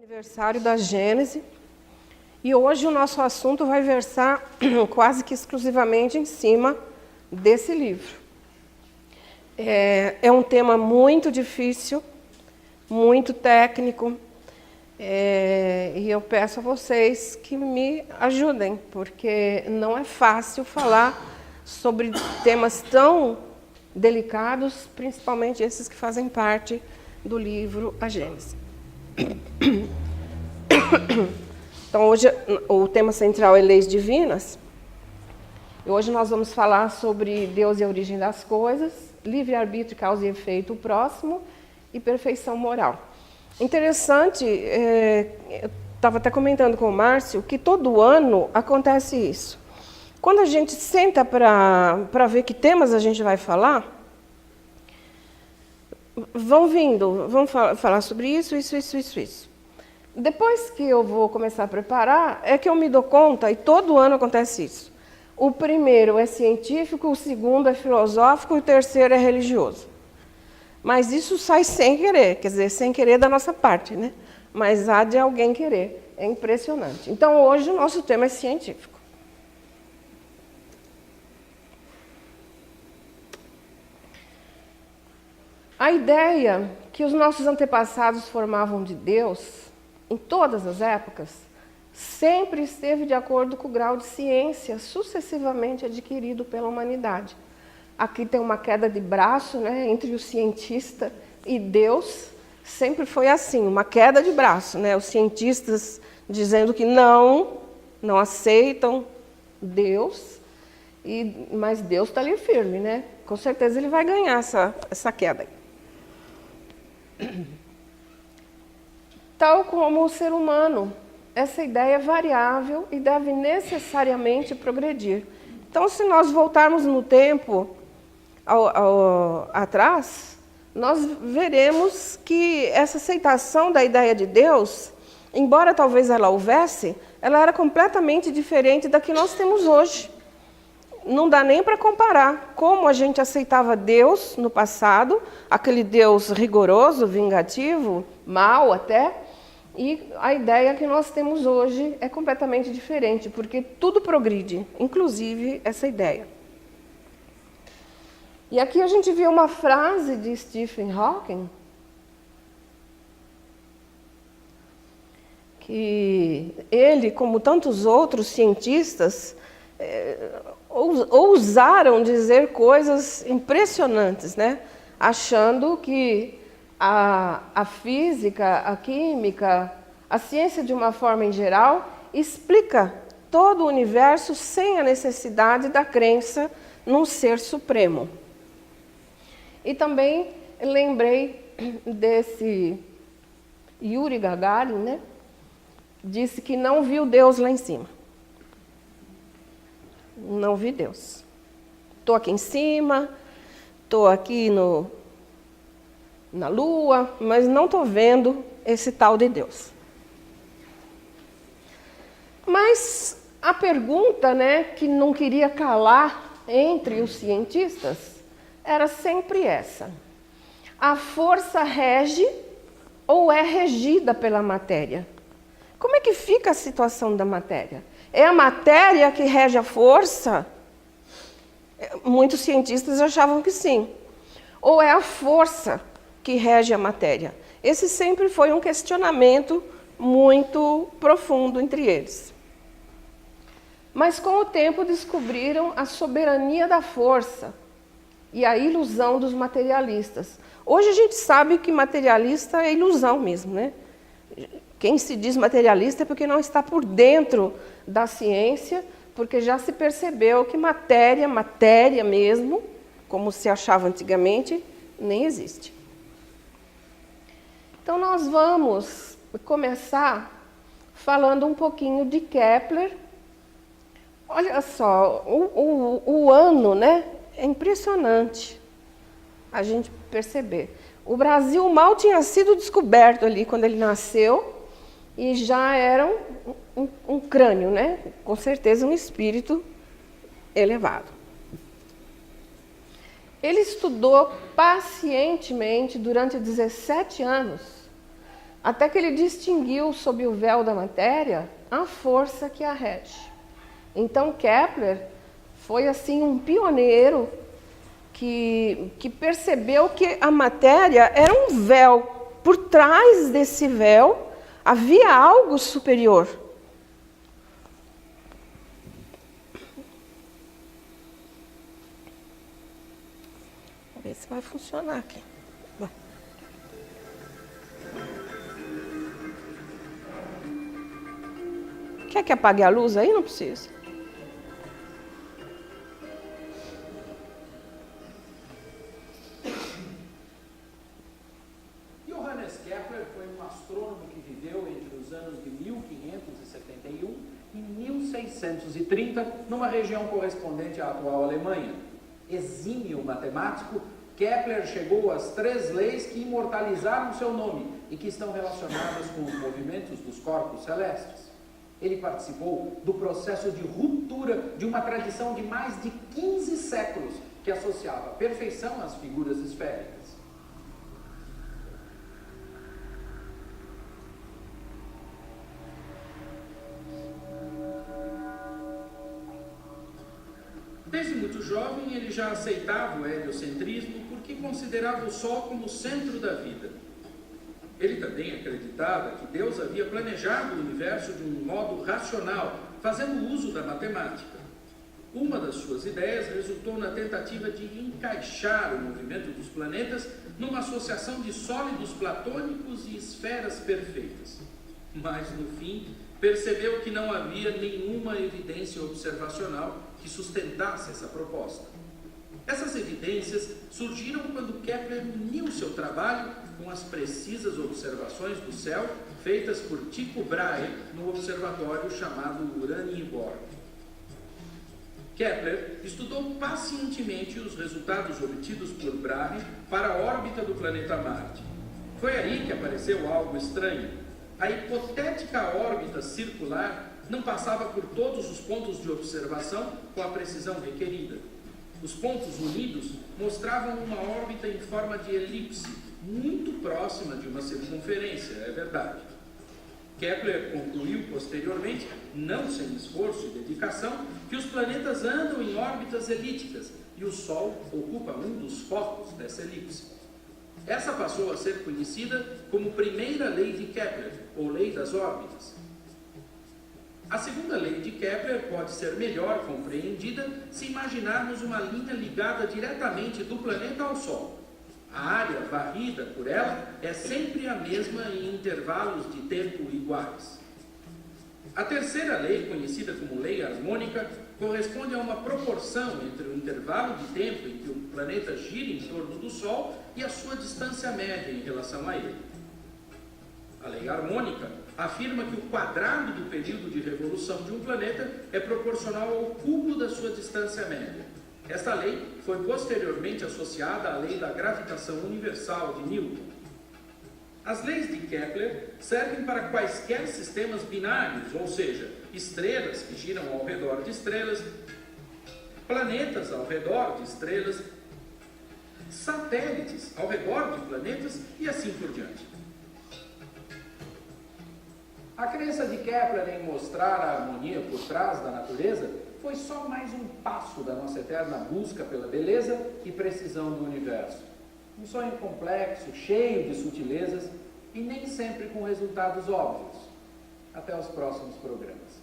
Aniversário da Gênese, e hoje o nosso assunto vai versar quase que exclusivamente em cima desse livro. É um tema muito difícil, muito técnico, e eu peço a vocês que me ajudem, porque não é fácil falar sobre temas tão delicados, principalmente esses que fazem parte do livro A Gênese. Então, hoje o tema central é leis divinas. E hoje nós vamos falar sobre Deus e a origem das coisas, livre-arbítrio, causa e efeito, o próximo e perfeição moral. Interessante, eu estava até comentando com o Márcio, que todo ano acontece isso. Quando a gente senta para ver que temas a gente vai falar, vão falar sobre isso. Depois que eu vou começar a preparar, é que eu me dou conta, e todo ano acontece isso. O primeiro é científico, o segundo é filosófico e o terceiro é religioso. Mas isso sai sem querer, quer dizer, sem querer da nossa parte, né? Mas há de alguém querer. É impressionante. Então, hoje o nosso tema é científico. A ideia que os nossos antepassados formavam de Deus, em todas as épocas, sempre esteve de acordo com o grau de ciência sucessivamente adquirido pela humanidade. Aqui tem uma queda de braço, né, entre o cientista e Deus. Sempre foi assim, uma queda de braço, né? Os cientistas dizendo que não aceitam Deus, mas Deus está ali firme, né? Com certeza ele vai ganhar essa queda. Tal como o ser humano, essa ideia é variável e deve necessariamente progredir. Então, se nós voltarmos no tempo atrás, nós veremos que essa aceitação da ideia de Deus, embora talvez ela houvesse, ela era completamente diferente da que nós temos hoje. Não dá nem para comparar como a gente aceitava Deus no passado, aquele Deus rigoroso, vingativo, mau até, e a ideia que nós temos hoje é completamente diferente, porque tudo progride, inclusive essa ideia. E aqui a gente vê uma frase de Stephen Hawking, que ele, como tantos outros cientistas, ousaram dizer coisas impressionantes, né? Achando que a física, a química, a ciência de uma forma em geral, explica todo o universo sem a necessidade da crença num ser supremo. E também lembrei desse Yuri Gagarin, né? Disse que não viu Deus lá em cima. Não vi Deus. Estou aqui em cima, estou aqui na Lua, mas não estou vendo esse tal de Deus. Mas a pergunta, né, que não queria calar entre os cientistas era sempre essa: a força rege ou é regida pela matéria? Como é que fica a situação da matéria? É a matéria que rege a força? Muitos cientistas achavam que sim. Ou é a força que rege a matéria? Esse sempre foi um questionamento muito profundo entre eles. Mas com o tempo descobriram a soberania da força e a ilusão dos materialistas. Hoje a gente sabe que materialista é ilusão mesmo, né? Quem se diz materialista é porque não está por dentro da ciência, porque já se percebeu que matéria mesmo, como se achava antigamente, nem existe. Então nós vamos começar falando um pouquinho de Kepler. Olha só, o ano, né? É impressionante a gente perceber. O Brasil mal tinha sido descoberto ali quando ele nasceu, e já era um crânio, né? Com certeza um espírito elevado. Ele estudou pacientemente durante 17 anos até que ele distinguiu sob o véu da matéria a força que a rege. Então Kepler foi assim um pioneiro que percebeu que a matéria era um véu. Por trás desse véu havia algo superior. Vamos ver se vai funcionar aqui. Quer que apague a luz aí? Não precisa. Johannes Kepler foi um astrônomo que viveu entre os anos de 1571 e 1630, numa região correspondente à atual Alemanha. Exímio matemático, Kepler chegou às 3 leis que imortalizaram seu nome e que estão relacionadas com os movimentos dos corpos celestes. Ele participou do processo de ruptura de uma tradição de mais de 15 séculos que associava a perfeição às figuras esféricas. Desde muito jovem, ele já aceitava o heliocentrismo porque considerava o Sol como o centro da vida. Ele também acreditava que Deus havia planejado o universo de um modo racional, fazendo uso da matemática. Uma das suas ideias resultou na tentativa de encaixar o movimento dos planetas numa associação de sólidos platônicos e esferas perfeitas. Mas, no fim, percebeu que não havia nenhuma evidência observacional que sustentasse essa proposta. Essas evidências surgiram quando Kepler uniu seu trabalho com as precisas observações do céu feitas por Tycho Brahe no observatório chamado Uraniborg. Kepler estudou pacientemente os resultados obtidos por Brahe para a órbita do planeta Marte. Foi aí que apareceu algo estranho. A hipotética órbita circular não passava por todos os pontos de observação com a precisão requerida. Os pontos unidos mostravam uma órbita em forma de elipse, muito próxima de uma circunferência, é verdade. Kepler concluiu posteriormente, não sem esforço e dedicação, que os planetas andam em órbitas elípticas e o Sol ocupa um dos focos dessa elipse. Essa passou a ser conhecida como primeira lei de Kepler, ou lei das órbitas. A segunda lei de Kepler pode ser melhor compreendida se imaginarmos uma linha ligada diretamente do planeta ao Sol. A área varrida por ela é sempre a mesma em intervalos de tempo iguais. A terceira lei, conhecida como lei harmônica, corresponde a uma proporção entre o intervalo de tempo em que o planeta gira em torno do Sol e a sua distância média em relação a ele. A lei harmônica afirma que o quadrado do período de revolução de um planeta é proporcional ao cúmulo da sua distância média. Esta lei foi posteriormente associada à lei da gravitação universal de Newton. As leis de Kepler servem para quaisquer sistemas binários, ou seja, estrelas que giram ao redor de estrelas, planetas ao redor de estrelas, satélites ao redor de planetas e assim por diante. A crença de Kepler em mostrar a harmonia por trás da natureza foi só mais um passo da nossa eterna busca pela beleza e precisão do universo. Um sonho complexo, cheio de sutilezas e nem sempre com resultados óbvios. Até os próximos programas.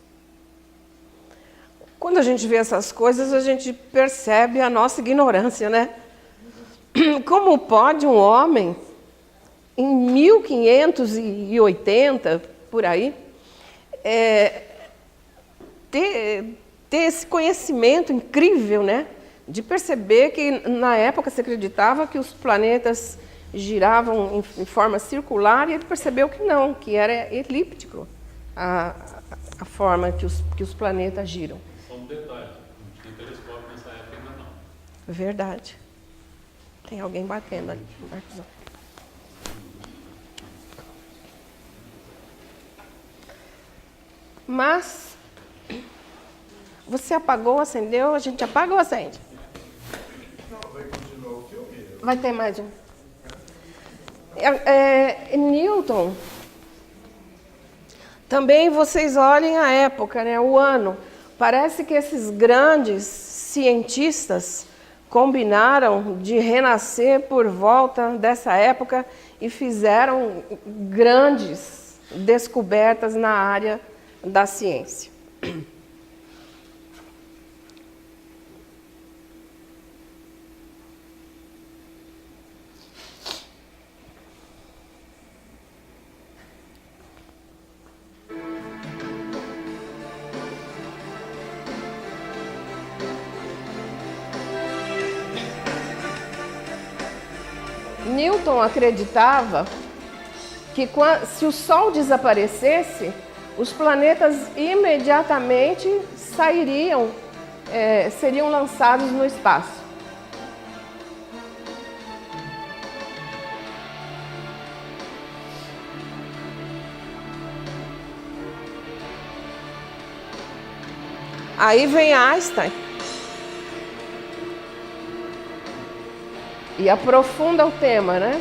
Quando a gente vê essas coisas, a gente percebe a nossa ignorância, né? Como pode um homem, em 1580, por aí, ter esse conhecimento incrível, né? De perceber que, na época, se acreditava que os planetas giravam em forma circular, e ele percebeu que não, que era elíptico a forma que os planetas giram. Só um detalhe, não tinha telescópio nessa época ainda não. Verdade. Tem alguém batendo ali. Marcos. Mas, você apagou, acendeu, a gente apaga ou acende? Não, vai continuar o filme. Vai ter mais um. Newton, Também vocês olhem a época, né, o ano. Parece que esses grandes cientistas combinaram de renascer por volta dessa época e fizeram grandes descobertas na área da ciência. Newton acreditava que se o Sol desaparecesse, os planetas imediatamente seriam lançados no espaço. Aí vem Einstein e aprofunda o tema, né?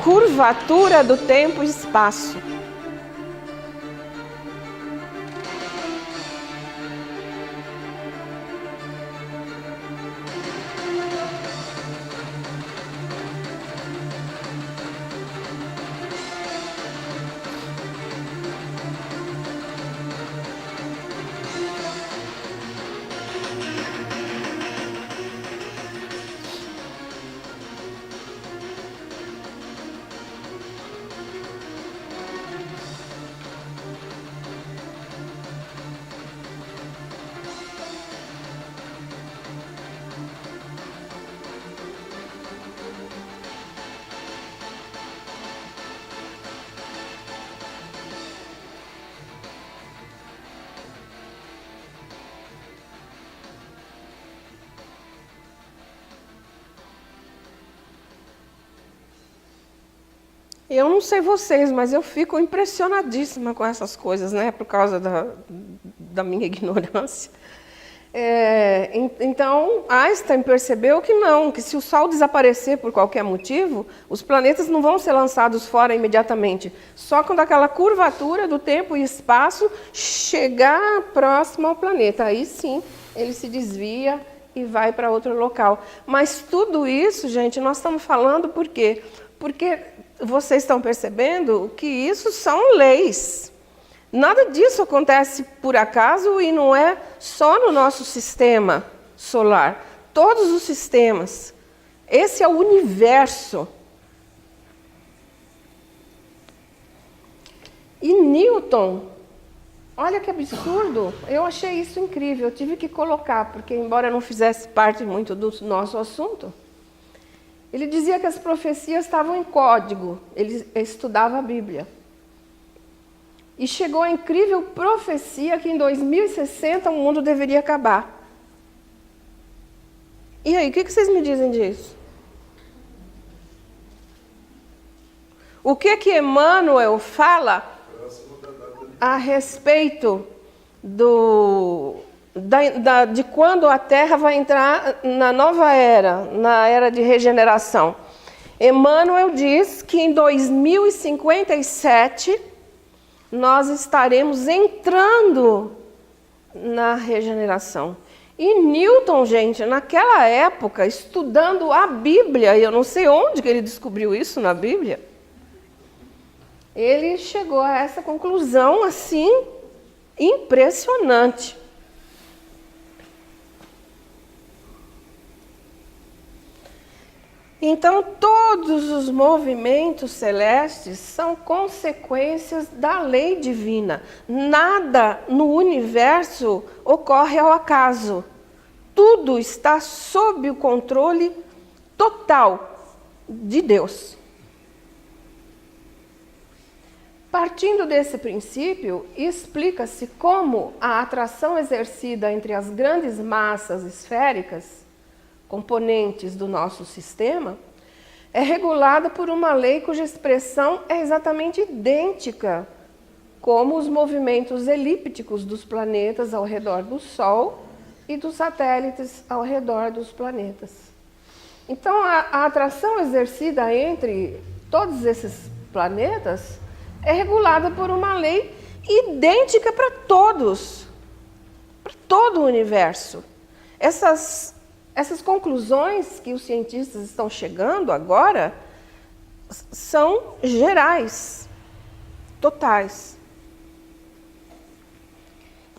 Curvatura do tempo e espaço. Eu não sei vocês, mas eu fico impressionadíssima com essas coisas, né? Por causa da minha ignorância. Então, Einstein percebeu que não, que se o Sol desaparecer por qualquer motivo, os planetas não vão ser lançados fora imediatamente. Só quando aquela curvatura do tempo e espaço chegar próximo ao planeta. Aí sim, ele se desvia e vai para outro local. Mas tudo isso, gente, nós estamos falando por quê? Porque vocês estão percebendo que isso são leis. Nada disso acontece por acaso e não é só no nosso sistema solar. Todos os sistemas. Esse é o universo. E Newton, olha que absurdo, eu achei isso incrível, eu tive que colocar, porque embora não fizesse parte muito do nosso assunto, ele dizia que as profecias estavam em código, ele estudava a Bíblia. E chegou a incrível profecia que em 2060 o mundo deveria acabar. E aí, o que vocês me dizem disso? O que Emmanuel fala a respeito de quando a Terra vai entrar na nova era, na era de regeneração? Emmanuel diz que em 2057 nós estaremos entrando na regeneração. E Newton, gente, naquela época, estudando a Bíblia, e eu não sei onde que ele descobriu isso na Bíblia, ele chegou a essa conclusão, assim, impressionante. Então, todos os movimentos celestes são consequências da lei divina. Nada no universo ocorre ao acaso. Tudo está sob o controle total de Deus. Partindo desse princípio, explica-se como a atração exercida entre as grandes massas esféricas, componentes do nosso sistema, é regulada por uma lei cuja expressão é exatamente idêntica como os movimentos elípticos dos planetas ao redor do Sol e dos satélites ao redor dos planetas. Então, a atração exercida entre todos esses planetas é regulada por uma lei idêntica para todos, para todo o universo. Essas conclusões que os cientistas estão chegando agora são gerais, totais.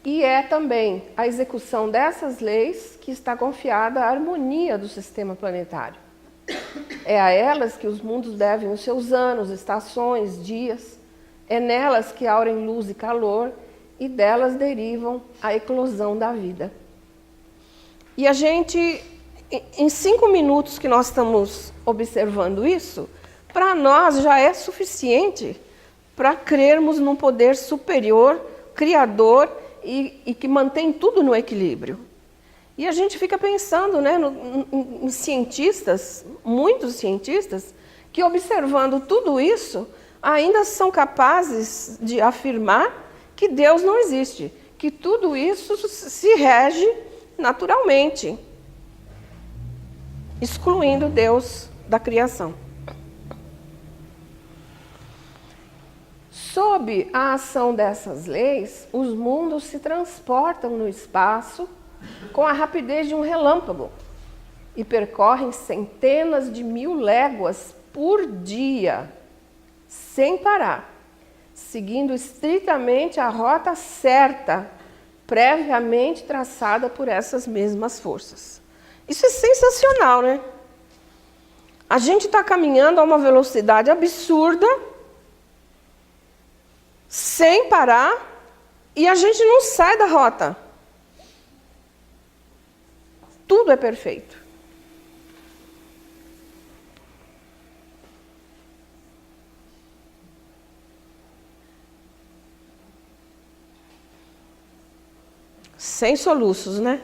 E é também a execução dessas leis que está confiada a harmonia do sistema planetário. É a elas que os mundos devem os seus anos, estações, dias. É nelas que aurem luz e calor, e delas derivam a eclosão da vida. E a gente, em 5 minutos que nós estamos observando isso, para nós já é suficiente para crermos num poder superior, criador, e que mantém tudo no equilíbrio. E a gente fica pensando, né, em cientistas, muitos cientistas, que observando tudo isso, ainda são capazes de afirmar que Deus não existe, que tudo isso se rege naturalmente, excluindo Deus da criação. Sob a ação dessas leis, os mundos se transportam no espaço com a rapidez de um relâmpago e percorrem centenas de 1000 léguas por dia, sem parar, seguindo estritamente a rota certa, previamente traçada por essas mesmas forças. Isso é sensacional, né? A gente está caminhando a uma velocidade absurda, sem parar, e a gente não sai da rota. Tudo é perfeito. Sem soluços, né?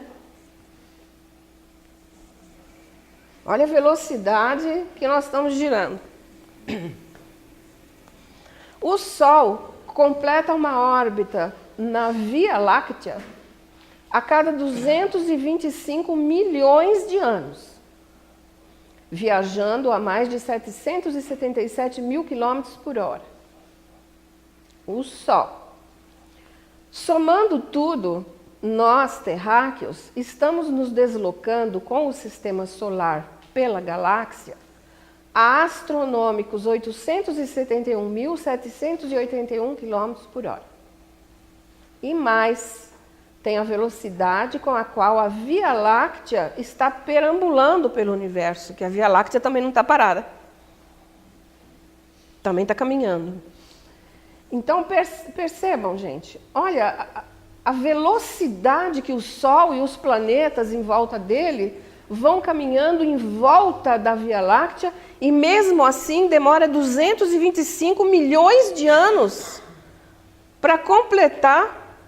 Olha a velocidade que nós estamos girando. O Sol completa uma órbita na Via Láctea a cada 225 milhões de anos, viajando a mais de 777 mil quilômetros por hora. O Sol. Somando tudo, nós, terráqueos, estamos nos deslocando com o sistema solar pela galáxia a astronômicos 871.781 km por hora. E mais, tem a velocidade com a qual a Via Láctea está perambulando pelo universo, que a Via Láctea também não está parada. Também está caminhando. Então, percebam, gente, olha, a velocidade que o Sol e os planetas em volta dele vão caminhando em volta da Via Láctea, e mesmo assim demora 225 milhões de anos para completar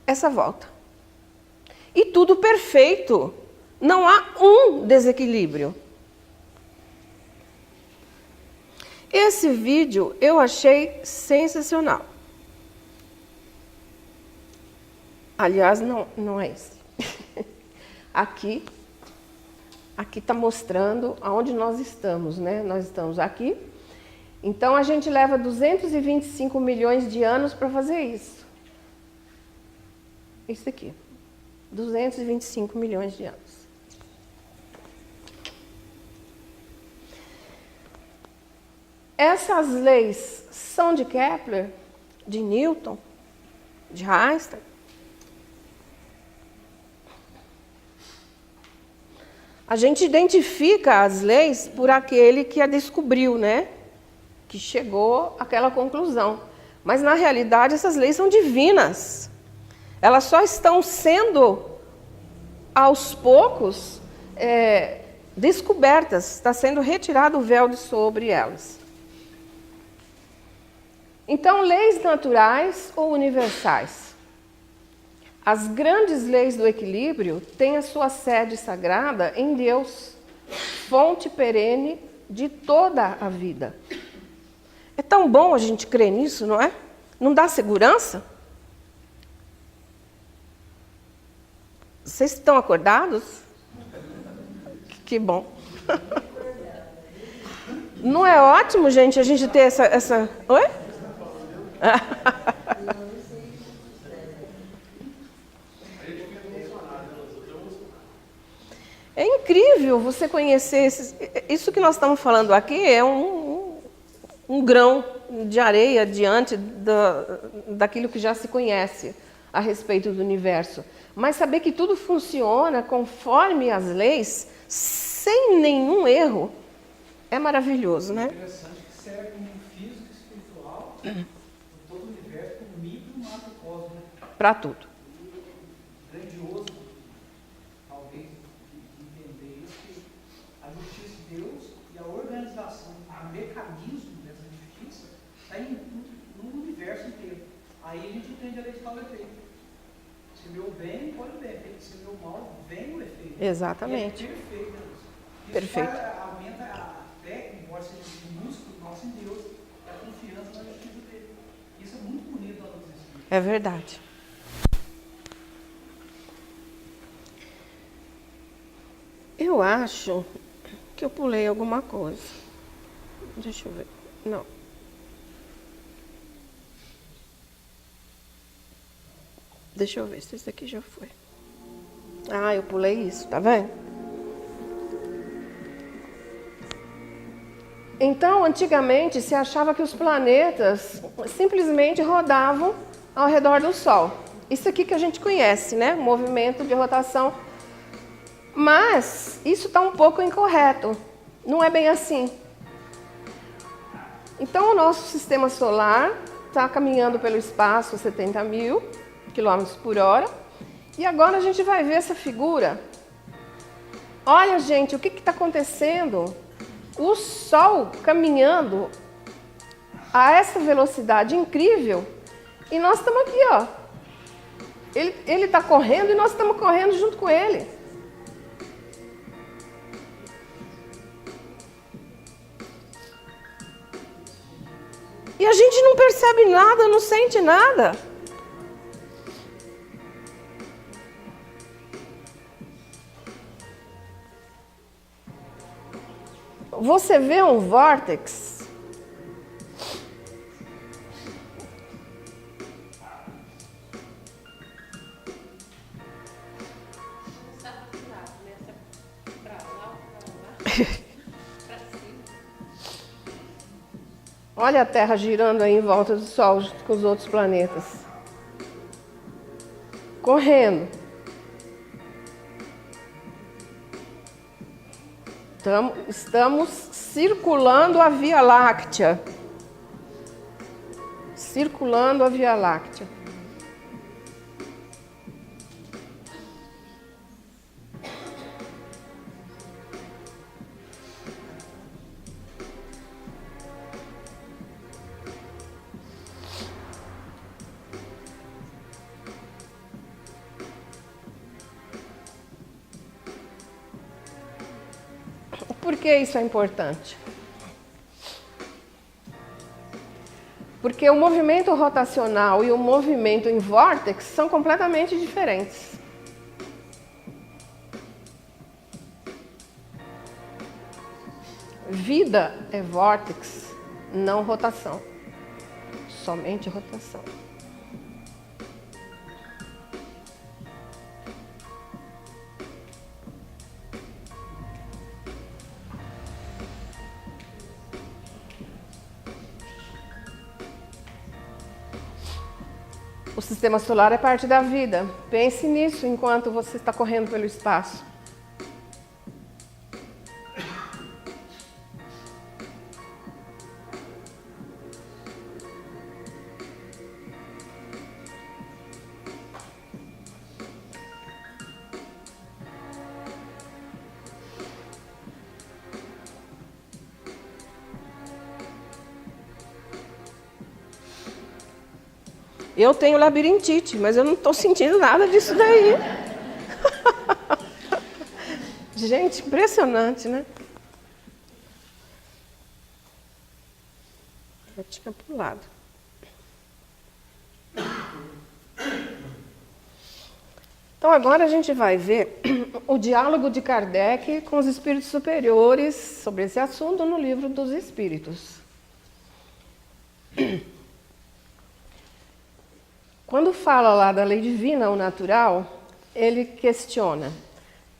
essa volta. E tudo perfeito. Não há um desequilíbrio. Esse vídeo eu achei sensacional. Aliás, não é esse. Aqui está mostrando aonde nós estamos, né? Nós estamos aqui. Então, a gente leva 225 milhões de anos para fazer isso. Isso aqui. 225 milhões de anos. Essas leis são de Kepler, de Newton, de Einstein. A gente identifica as leis por aquele que a descobriu, né? Que chegou àquela conclusão. Mas, na realidade, essas leis são divinas. Elas só estão sendo, aos poucos, descobertas. Está sendo retirado o véu de sobre elas. Então, leis naturais ou universais? As grandes leis do equilíbrio têm a sua sede sagrada em Deus, fonte perene de toda a vida. É tão bom a gente crer nisso, não é? Não dá segurança? Vocês estão acordados? Que bom. Não é ótimo, gente, a gente ter essa... Oi? É incrível você conhecer isso que nós estamos falando aqui é um grão de areia diante daquilo que já se conhece a respeito do universo. Mas saber que tudo funciona conforme as leis, sem nenhum erro, é maravilhoso, né? É interessante que serve como físico e espiritual, todo o universo, como micro, macrocosmo, né? Para tudo. Grandioso, talvez, de entender isso, que a justiça de Deus e a organização, o mecanismo dessa justiça está no universo inteiro. Aí a gente entende a lei de causa e efeito. Se meu bem, pode o bem. Se meu mal, vem o efeito. Exatamente. E é perfeito, né? Isso Perfeito. aumenta a fé, embora seja um músculo nosso em Deus, e a confiança na justiça dele. Isso é muito bonito na doutrina espírita. É verdade. Eu acho que eu pulei alguma coisa. Deixa eu ver. Não. Deixa eu ver se esse aqui já foi. Ah, eu pulei isso, tá vendo? Então, antigamente, se achava que os planetas simplesmente rodavam ao redor do Sol. Isso aqui que a gente conhece, né? Movimento de rotação. Mas isso está um pouco incorreto. Não é bem assim. Então, o nosso sistema solar está caminhando pelo espaço 70 mil quilômetros por hora. E agora a gente vai ver essa figura. Olha, gente, o que está acontecendo? O Sol caminhando a essa velocidade incrível e nós estamos aqui, ó. Ele está correndo e nós estamos correndo junto com ele. E a gente não percebe nada, não sente nada. Você vê um vórtex? Olha a Terra girando aí em volta do Sol junto com os outros planetas. Correndo. Estamos circulando a Via Láctea. Circulando a Via Láctea. Por que isso é importante? Porque o movimento rotacional e o movimento em vórtex são completamente diferentes. Vida é vórtex, não rotação. Somente rotação. O sistema solar é parte da vida. Pense nisso enquanto você está correndo pelo espaço. Eu tenho labirintite, mas eu não estou sentindo nada disso daí. Gente, impressionante, né? Eu tinha pulado. Então agora a gente vai ver o diálogo de Kardec com os espíritos superiores sobre esse assunto no livro dos Espíritos. Quando fala lá da lei divina ou natural, ele questiona: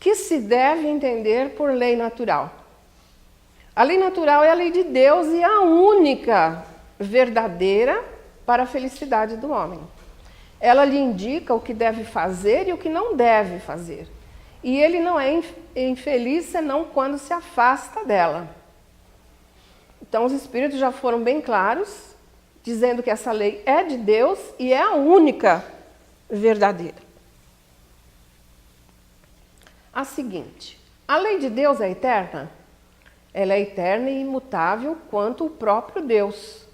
que se deve entender por lei natural? A lei natural é a lei de Deus e a única verdadeira para a felicidade do homem. Ela lhe indica o que deve fazer e o que não deve fazer. E ele não é infeliz senão quando se afasta dela. Então os espíritos já foram bem claros, dizendo que essa lei é de Deus e é a única verdadeira. A seguinte: a lei de Deus é eterna? Ela é eterna e imutável quanto o próprio Deus.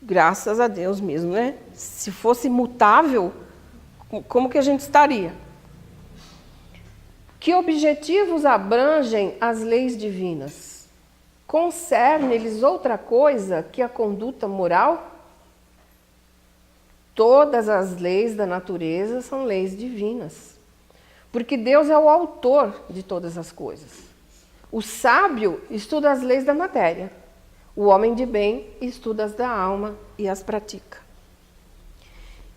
Graças a Deus mesmo, né? Se fosse imutável, como que a gente estaria? Que objetivos abrangem as leis divinas? Concerne-lhes outra coisa que a conduta moral? Todas as leis da natureza são leis divinas, porque Deus é o autor de todas as coisas. O sábio estuda as leis da matéria, o homem de bem estuda as da alma e as pratica.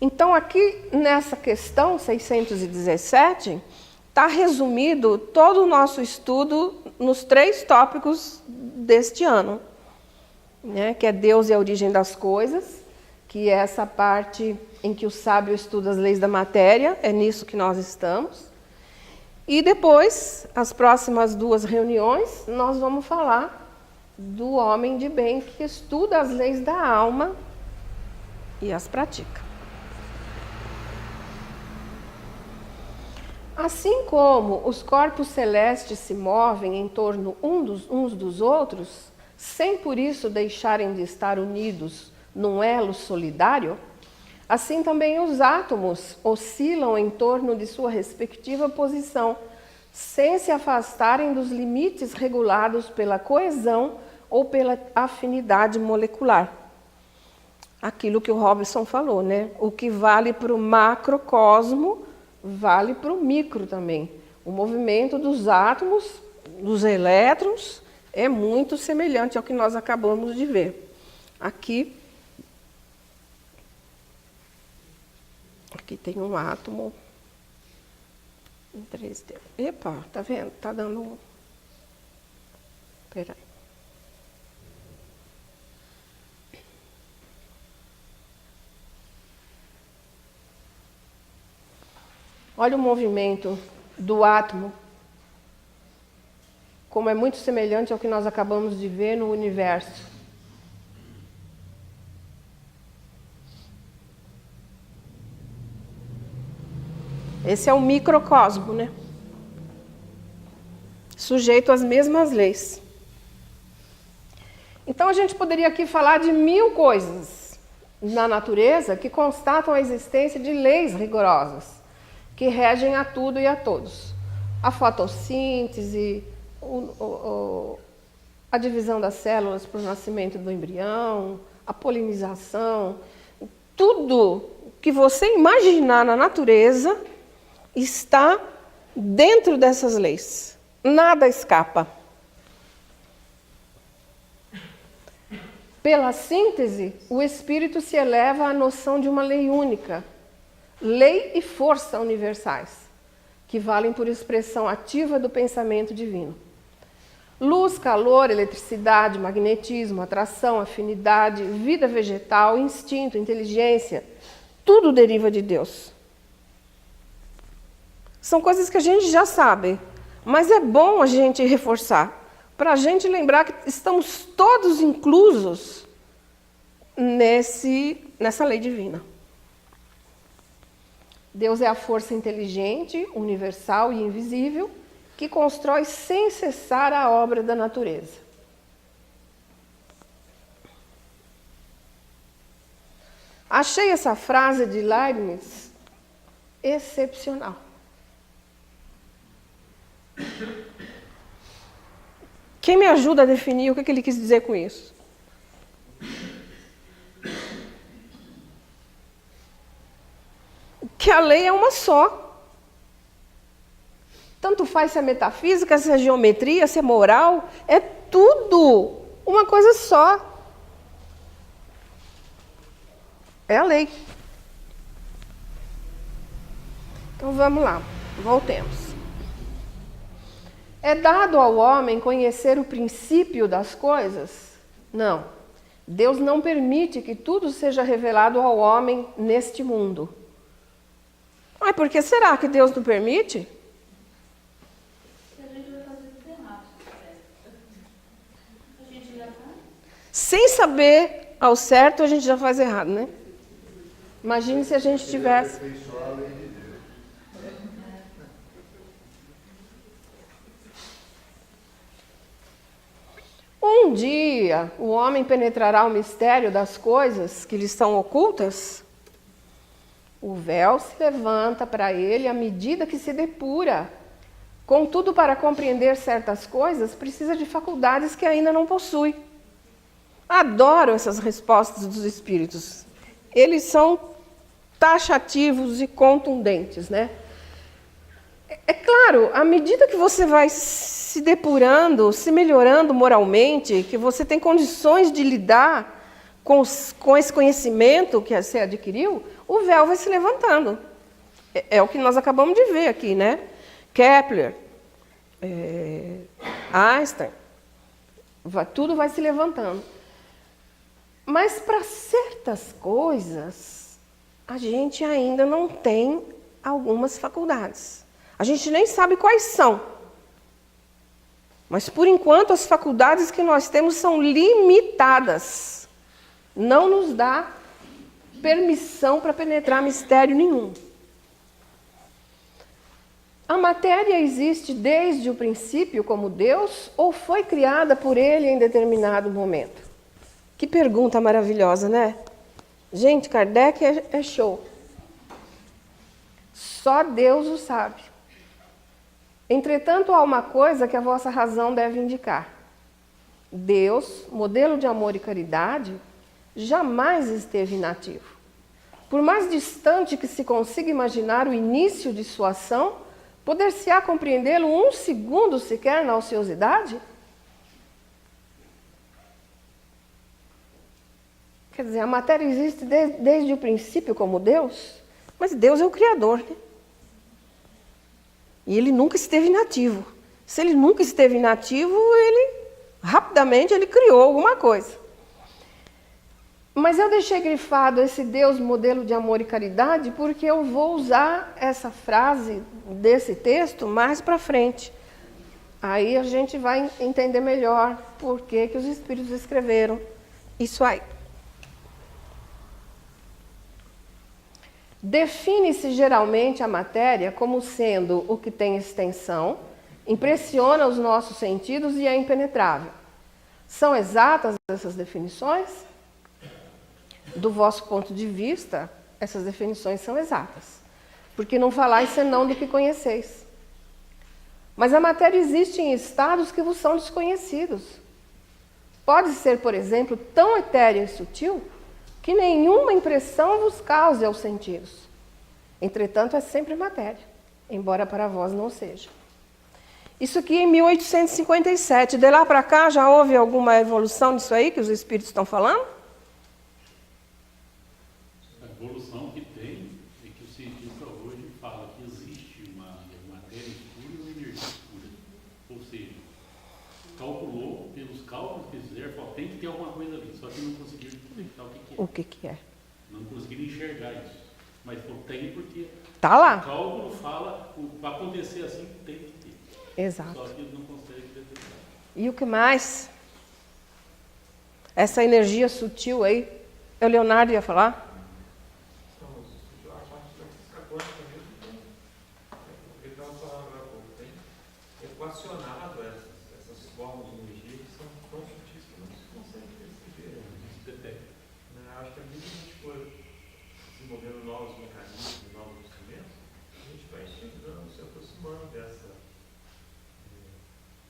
Então aqui nessa questão 617, está resumido todo o nosso estudo nos 3 tópicos deste ano, né? Que é Deus e a origem das coisas, que é essa parte em que o sábio estuda as leis da matéria, é nisso que nós estamos. E depois, as próximas 2 reuniões, nós vamos falar do homem de bem que estuda as leis da alma e as pratica. Assim como os corpos celestes se movem em torno uns dos outros, sem por isso deixarem de estar unidos num elo solidário, assim também os átomos oscilam em torno de sua respectiva posição, sem se afastarem dos limites regulados pela coesão ou pela afinidade molecular. Aquilo que o Robson falou, né? O que vale para o macrocosmo vale para o micro também. O movimento dos átomos, dos elétrons, é muito semelhante ao que nós acabamos de ver. Aqui tem um átomo em 3D. Epa, tá vendo? Tá dando um... Espera aí. Olha o movimento do átomo, como é muito semelhante ao que nós acabamos de ver no universo. Esse é o microcosmo, né? Sujeito às mesmas leis. Então a gente poderia aqui falar de 1000 coisas na natureza que constatam a existência de leis rigorosas, que regem a tudo e a todos. A fotossíntese, a divisão das células para o nascimento do embrião, a polinização, tudo que você imaginar na natureza está dentro dessas leis. Nada escapa. Pela síntese, o espírito se eleva à noção de uma lei única, lei e força universais, que valem por expressão ativa do pensamento divino. Luz, calor, eletricidade, magnetismo, atração, afinidade, vida vegetal, instinto, inteligência, tudo deriva de Deus. São coisas que a gente já sabe, mas é bom a gente reforçar, para a gente lembrar que estamos todos inclusos nessa lei divina. Deus é a força inteligente, universal e invisível, que constrói sem cessar a obra da natureza. Achei essa frase de Leibniz excepcional. Quem me ajuda a definir o que ele quis dizer com isso? Que a lei é uma só. Tanto faz se é metafísica, se é geometria, se é moral, é tudo uma coisa só. É a lei. Então vamos lá, voltemos. É dado ao homem conhecer o princípio das coisas? Não. Deus não permite que tudo seja revelado ao homem neste mundo. Mas por que será que Deus não permite? A gente vai fazer tudo errado. A gente já faz. Sem saber ao certo, a gente já faz errado, né? Imagine se a gente tivesse... Aperfeiçoar a lei de Deus. Um dia, o homem penetrará o mistério das coisas que lhe são ocultas. O véu se levanta para ele à medida que se depura. Contudo, para compreender certas coisas, precisa de faculdades que ainda não possui. Adoro essas respostas dos espíritos. Eles são taxativos e contundentes, né? É claro, à medida que você vai se depurando, se melhorando moralmente, que você tem condições de lidar com esse conhecimento que você adquiriu, o véu vai se levantando. É o que nós acabamos de ver aqui, né? Kepler, Einstein, tudo vai se levantando. Mas para certas coisas, a gente ainda não tem algumas faculdades. A gente nem sabe quais são. Mas, por enquanto, as faculdades que nós temos são limitadas. Não nos dá permissão para penetrar mistério nenhum. A matéria existe desde o princípio como Deus ou foi criada por Ele em determinado momento? Que pergunta maravilhosa, né? Gente, Kardec é show. Só Deus o sabe. Entretanto, há uma coisa que a vossa razão deve indicar. Deus, modelo de amor e caridade, jamais esteve inativo. Por mais distante que se consiga imaginar o início de sua ação, poder-se-á compreendê-lo um segundo sequer na ociosidade? Quer dizer, a matéria existe desde o princípio como Deus, mas Deus é o Criador, né? E ele nunca esteve inativo. Se ele nunca esteve inativo, rapidamente ele criou alguma coisa. Mas eu deixei grifado esse Deus modelo de amor e caridade porque eu vou usar essa frase desse texto mais para frente. Aí a gente vai entender melhor por que os Espíritos escreveram isso aí. Define-se geralmente a matéria como sendo o que tem extensão, impressiona os nossos sentidos e é impenetrável. São exatas essas definições? Do vosso ponto de vista, essas definições são exatas. Porque não falais senão do que conheceis. Mas a matéria existe em estados que vos são desconhecidos. Pode ser, por exemplo, tão etérea e sutil que nenhuma impressão vos cause aos sentidos. Entretanto, é sempre matéria, embora para vós não seja. Isso aqui em 1857. De lá para cá, já houve alguma evolução disso aí que os espíritos estão falando? A evolução que tem é que o cientista hoje fala que existe uma matéria escura e uma energia escura. Ou seja, calculou, pelos cálculos que fizeram, falou, tem que ter alguma coisa ali, só que não conseguiram detectar o que é. Não conseguiram enxergar isso. Mas tem porque tá lá. O cálculo fala, para acontecer assim, tem que ter. Exato. Só que eles não conseguem detectar. E o que mais? Essa energia sutil aí, o Leonardo ia falar? A parte da física quântica mesmo, ele estava falando agora há pouco, tem equacionado essas formas de energia que são tão sutis que não se consegue perceber. Acho que à medida que a gente for desenvolvendo novos mecanismos, novos instrumentos, a gente vai chegando, se aproximando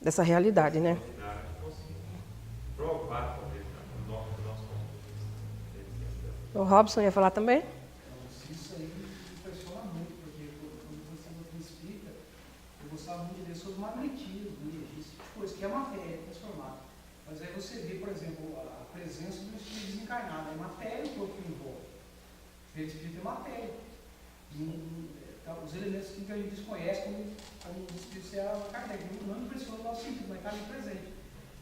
dessa realidade, né? conseguindo provar talvez o nosso ponto de vista. O Robson ia falar também? Isso aí me impressiona muito, porque quando você me explica, eu gostava muito sobre magnetismo, energia, esse tipo de coisa, que é matéria transformada. Mas aí você vê, por exemplo, a presença do espírito desencarnado, é matéria o corpo que envolve. O espírito é matéria. Os elementos que a gente desconhece, como o espírito se era Kardec, não impressiona o nosso sentido, mas está ali presente.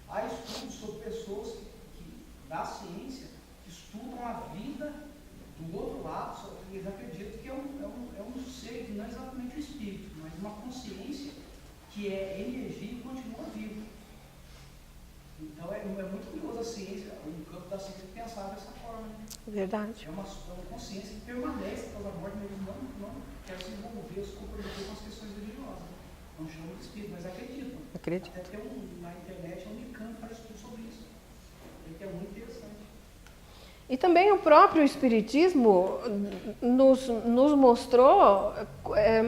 Há estudos sobre pessoas da ciência que estudam a vida do outro lado, só que eles acreditam que é um ser que não é exatamente o espírito, mas uma consciência que é energia e continua vivo. Então é muito curioso a ciência, o campo da ciência pensar dessa forma. Verdade. É uma consciência que permanece após a morte, mas eles não querem se envolver, se comprometer com as questões religiosas. Não chamam de espírito, mas acreditam. Acredito. Até tem na internet um Unicamp para estudo sobre isso. Que é muito interessante. E também o próprio Espiritismo nos mostrou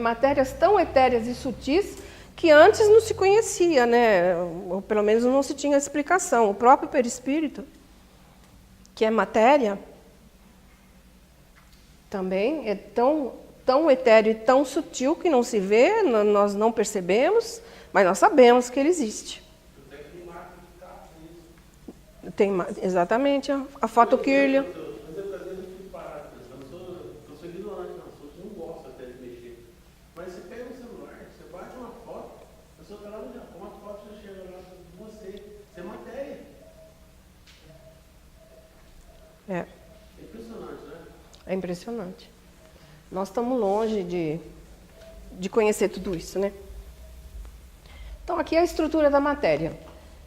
matérias tão etéreas e sutis que antes não se conhecia, né? Ou pelo menos não se tinha explicação. O próprio perispírito, que é matéria, também é tão etéreo e tão sutil que não se vê, nós não percebemos, mas nós sabemos que ele existe. Tem, exatamente, a foto Kirlian. Eu sou ignorante, não gosto até de mexer. Mas você pega o celular, você bate uma foto, a pessoa está lá no Japão, uma foto já chega lá de você. Isso é matéria. É impressionante, né? É impressionante. Nós estamos longe de conhecer tudo isso, né? Então, aqui é a estrutura da matéria.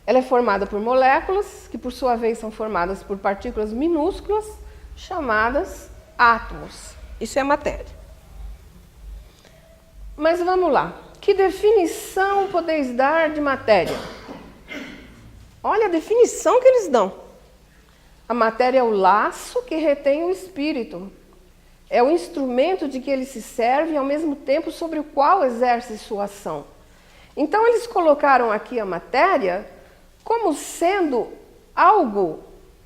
Ela é formada por moléculas, que por sua vez são formadas por partículas minúsculas, chamadas átomos. Isso é matéria. Mas vamos lá. Que definição podeis dar de matéria? Olha a definição que eles dão. A matéria é o laço que retém o espírito. É o instrumento de que ele se serve e, ao mesmo tempo, sobre o qual exerce sua ação. Então, eles colocaram aqui a matéria como sendo algo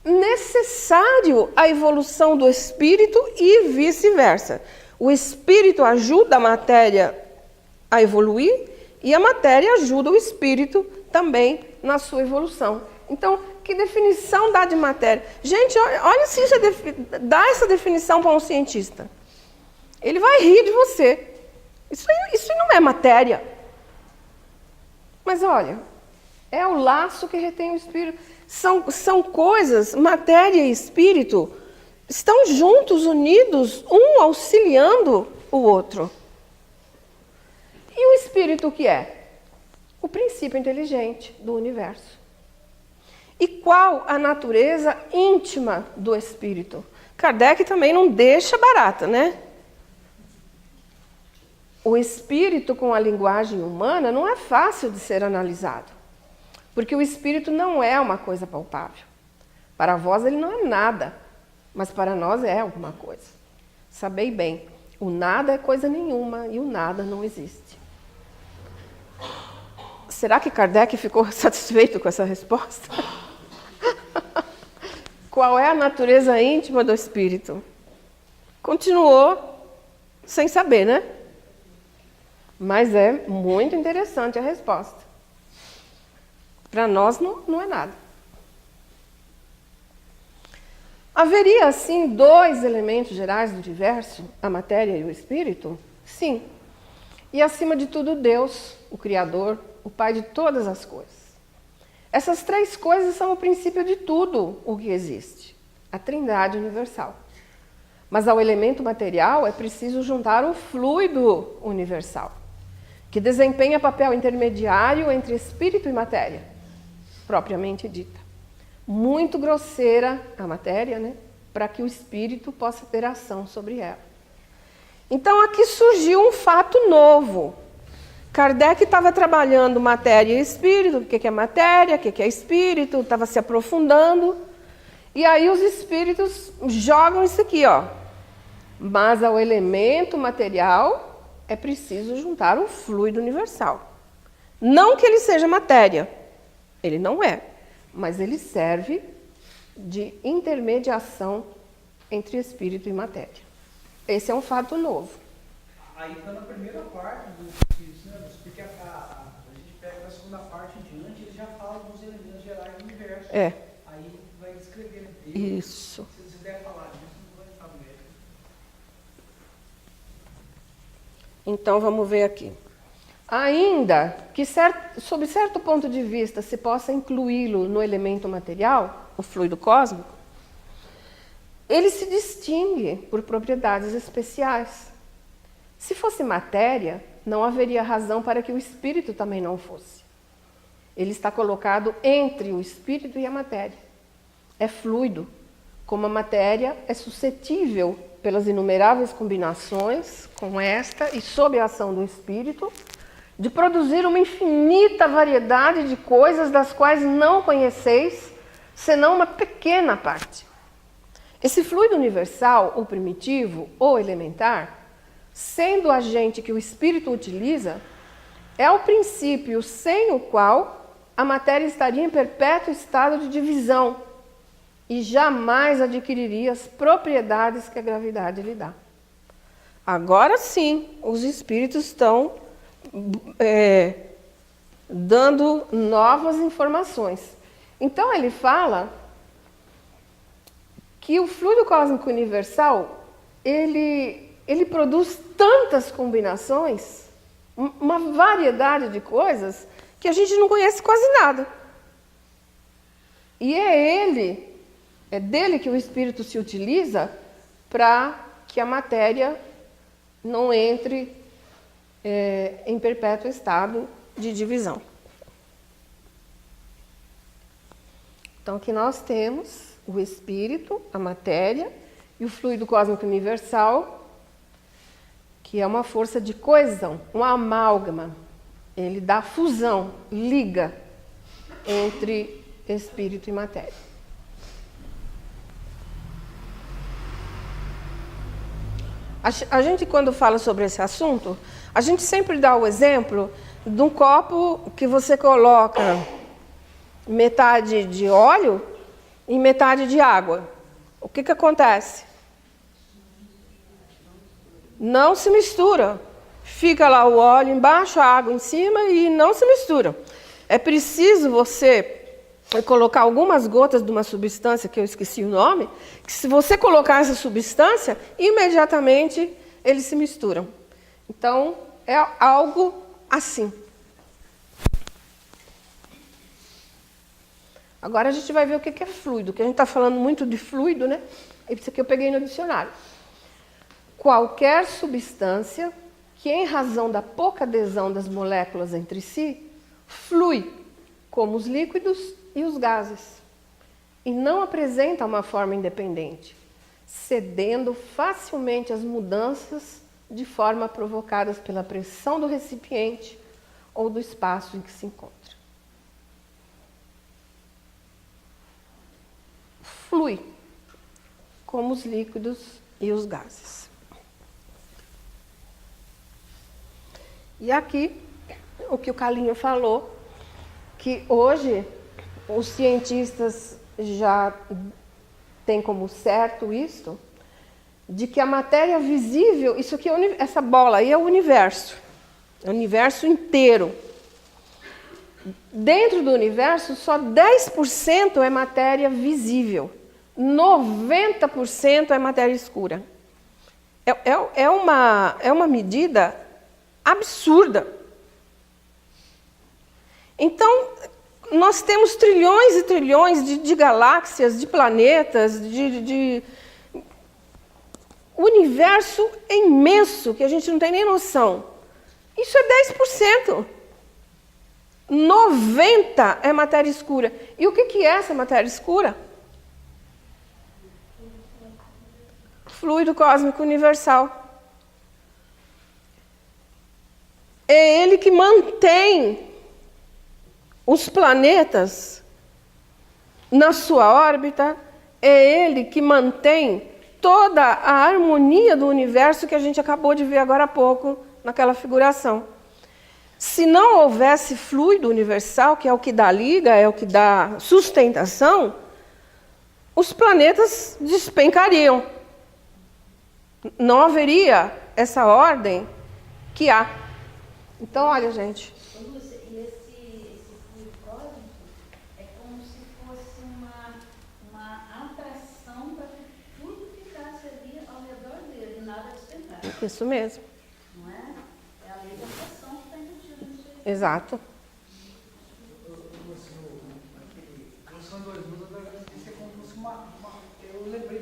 necessário à evolução do espírito e vice-versa. O espírito ajuda a matéria a evoluir e a matéria ajuda o espírito também na sua evolução. Então, que definição dá de matéria? Gente, olha se isso dá essa definição para um cientista. Ele vai rir de você. Isso não é matéria. Mas olha, é o laço que retém o espírito. São coisas, matéria e espírito, estão juntos, unidos, um auxiliando o outro. E o espírito o que é? O princípio inteligente do universo. E qual a natureza íntima do espírito? Kardec também não deixa barata, né? O espírito com a linguagem humana não é fácil de ser analisado. Porque o espírito não é uma coisa palpável. Para vós ele não é nada, mas para nós é alguma coisa. Sabei bem, o nada é coisa nenhuma e o nada não existe. Será que Kardec ficou satisfeito com essa resposta? Qual é a natureza íntima do espírito? Continuou sem saber, né? Mas é muito interessante a resposta. Para nós não é nada. Haveria, assim, dois elementos gerais do universo, a matéria e o espírito? Sim. E, acima de tudo, Deus, o Criador, o Pai de todas as coisas. Essas três coisas são o princípio de tudo o que existe, a Trindade universal. Mas ao elemento material é preciso juntar o fluido universal, que desempenha papel intermediário entre espírito e matéria, propriamente dita. Muito grosseira a matéria, né? Para que o espírito possa ter ação sobre ela. Então aqui surgiu um fato novo. Kardec estava trabalhando matéria e espírito, o que é matéria, o que é espírito, estava se aprofundando. E aí os espíritos jogam isso aqui, ó. Mas ao elemento material é preciso juntar o fluido universal. Não que ele seja matéria, ele não é, mas ele serve de intermediação entre espírito e matéria. Esse é um fato novo. Aí está na primeira parte do espírito, né? Porque a É. Aí vai descrevendo dele. Isso. Se você der falar disso, não vai estar mesmo. Então, vamos ver aqui. Ainda que, sob certo ponto de vista, se possa incluí-lo no elemento material, o fluido cósmico, ele se distingue por propriedades especiais. Se fosse matéria, não haveria razão para que o espírito também não fosse. Ele está colocado entre o espírito e a matéria. É fluido, como a matéria é suscetível, pelas inumeráveis combinações com esta e sob a ação do espírito, de produzir uma infinita variedade de coisas das quais não conheceis, senão uma pequena parte. Esse fluido universal, ou primitivo, ou elementar, sendo o agente que o espírito utiliza, é o princípio sem o qual a matéria estaria em perpétuo estado de divisão e jamais adquiriria as propriedades que a gravidade lhe dá. Agora sim, os espíritos estão dando novas informações. Então ele fala que o fluido cósmico universal, ele produz tantas combinações, uma variedade de coisas, que a gente não conhece quase nada. E é dele que o espírito se utiliza para que a matéria não entre em perpétuo estado de divisão. Então, aqui nós temos o espírito, a matéria e o fluido cósmico universal, que é uma força de coesão, um amálgama. Ele dá fusão, liga entre espírito e matéria. A gente, quando fala sobre esse assunto, a gente sempre dá o exemplo de um copo que você coloca metade de óleo e metade de água. O que acontece? Não se mistura. Fica lá o óleo embaixo, a água em cima e não se mistura. É preciso você colocar algumas gotas de uma substância, que eu esqueci o nome, que se você colocar essa substância, imediatamente eles se misturam. Então, é algo assim. Agora a gente vai ver o que é fluido, que a gente está falando muito de fluido, né? Isso aqui eu peguei no dicionário. Qualquer substância que, em razão da pouca adesão das moléculas entre si, flui, como os líquidos e os gases, e não apresenta uma forma independente, cedendo facilmente às mudanças de forma provocadas pela pressão do recipiente ou do espaço em que se encontra. Flui, como os líquidos e os gases. E aqui, o que o Carlinho falou, que hoje os cientistas já têm como certo isto, de que a matéria visível, isso aqui essa bola aí é o universo inteiro. Dentro do universo, só 10% é matéria visível, 90% é matéria escura. É uma medida absurda. Então, nós temos trilhões e trilhões de galáxias, de planetas, o universo é imenso, que a gente não tem nem noção. Isso é 10%. 90% é matéria escura. E o que é essa matéria escura? Fluido cósmico universal. É ele que mantém os planetas na sua órbita, é ele que mantém toda a harmonia do universo que a gente acabou de ver agora há pouco naquela figuração. Se não houvesse fluido universal, que é o que dá liga, é o que dá sustentação, os planetas despencariam. Não haveria essa ordem que há. Então, olha, gente. E esse fluido cósmico é como se fosse Isso mesmo. Não é? É a lei da atração que está embutida nisso aí. Exato. São dois mundos, isso é como se fosse eu lembrei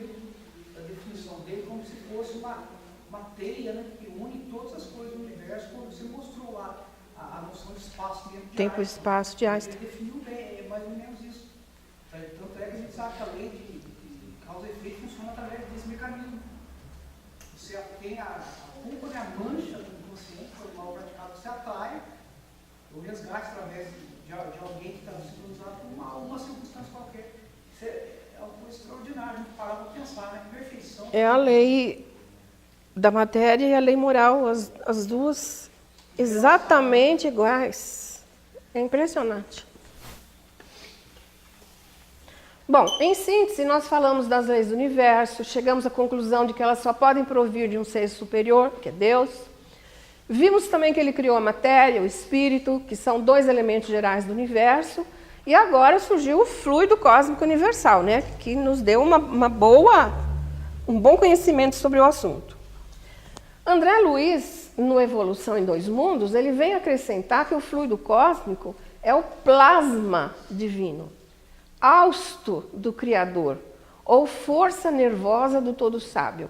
da definição dele como se fosse uma teia, né, que une todas as coisas do universo, quando você mostrou lá a noção de espaço dentro de Tempo e Einstein. espaço de Einstein. Ele definiu bem, é mais ou menos isso. Tanto é que a gente sabe que a lei de causa e efeito funciona através desse mecanismo. Você tem a culpa, né, a mancha do inconsciente, foi mal praticado, você atrai o resgate através de alguém que está sendo usado por uma circunstância qualquer. Isso é uma coisa extraordinária, a gente parar para pensar, né? Perfeição. É a lei da matéria e a lei moral, as duas exatamente iguais. É impressionante. Bom, em síntese, nós falamos das leis do universo, chegamos à conclusão de que elas só podem provir de um ser superior, que é Deus. Vimos também que ele criou a matéria, o espírito, que são dois elementos gerais do universo. E agora surgiu o fluido cósmico universal, né? Que nos deu um bom conhecimento sobre o assunto. André Luiz, no Evolução em Dois Mundos, ele vem acrescentar que o fluido cósmico é o plasma divino, hausto do Criador, ou força nervosa do Todo Sábio.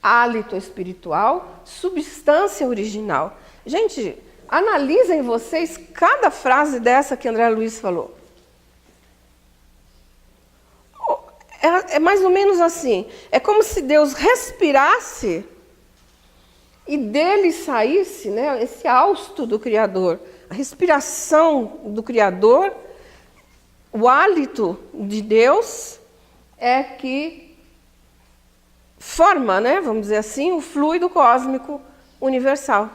Hálito espiritual, substância original. Gente, analisem vocês cada frase dessa que André Luiz falou. É mais ou menos assim. É como se Deus respirasse e dele saísse, né, esse hausto do Criador. A respiração do Criador, o hálito de Deus é que forma, né, vamos dizer assim, o fluido cósmico universal.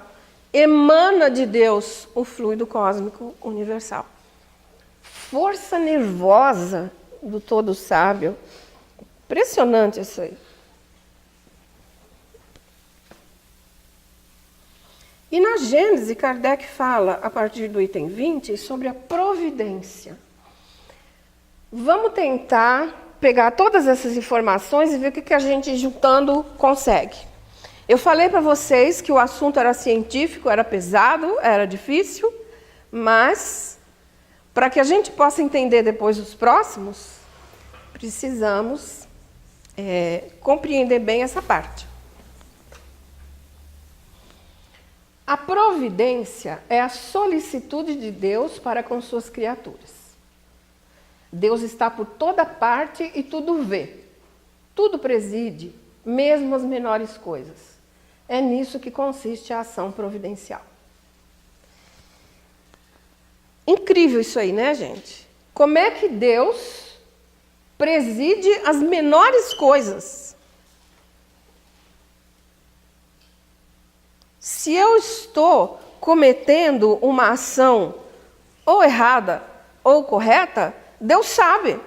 Emana de Deus o fluido cósmico universal. Força nervosa do Todo Sábio. Impressionante isso aí. E na Gênese, Kardec fala, a partir do item 20, sobre a providência. Vamos tentar pegar todas essas informações e ver o que a gente, juntando, consegue. Eu falei para vocês que o assunto era científico, era pesado, era difícil, mas para que a gente possa entender depois os próximos, precisamos compreender bem essa parte. A providência é a solicitude de Deus para com suas criaturas. Deus está por toda parte e tudo vê. Tudo preside, mesmo as menores coisas. É nisso que consiste a ação providencial. Incrível isso aí, né, gente? Como é que Deus preside as menores coisas? Se eu estou cometendo uma ação ou errada ou correta, Deus sabe.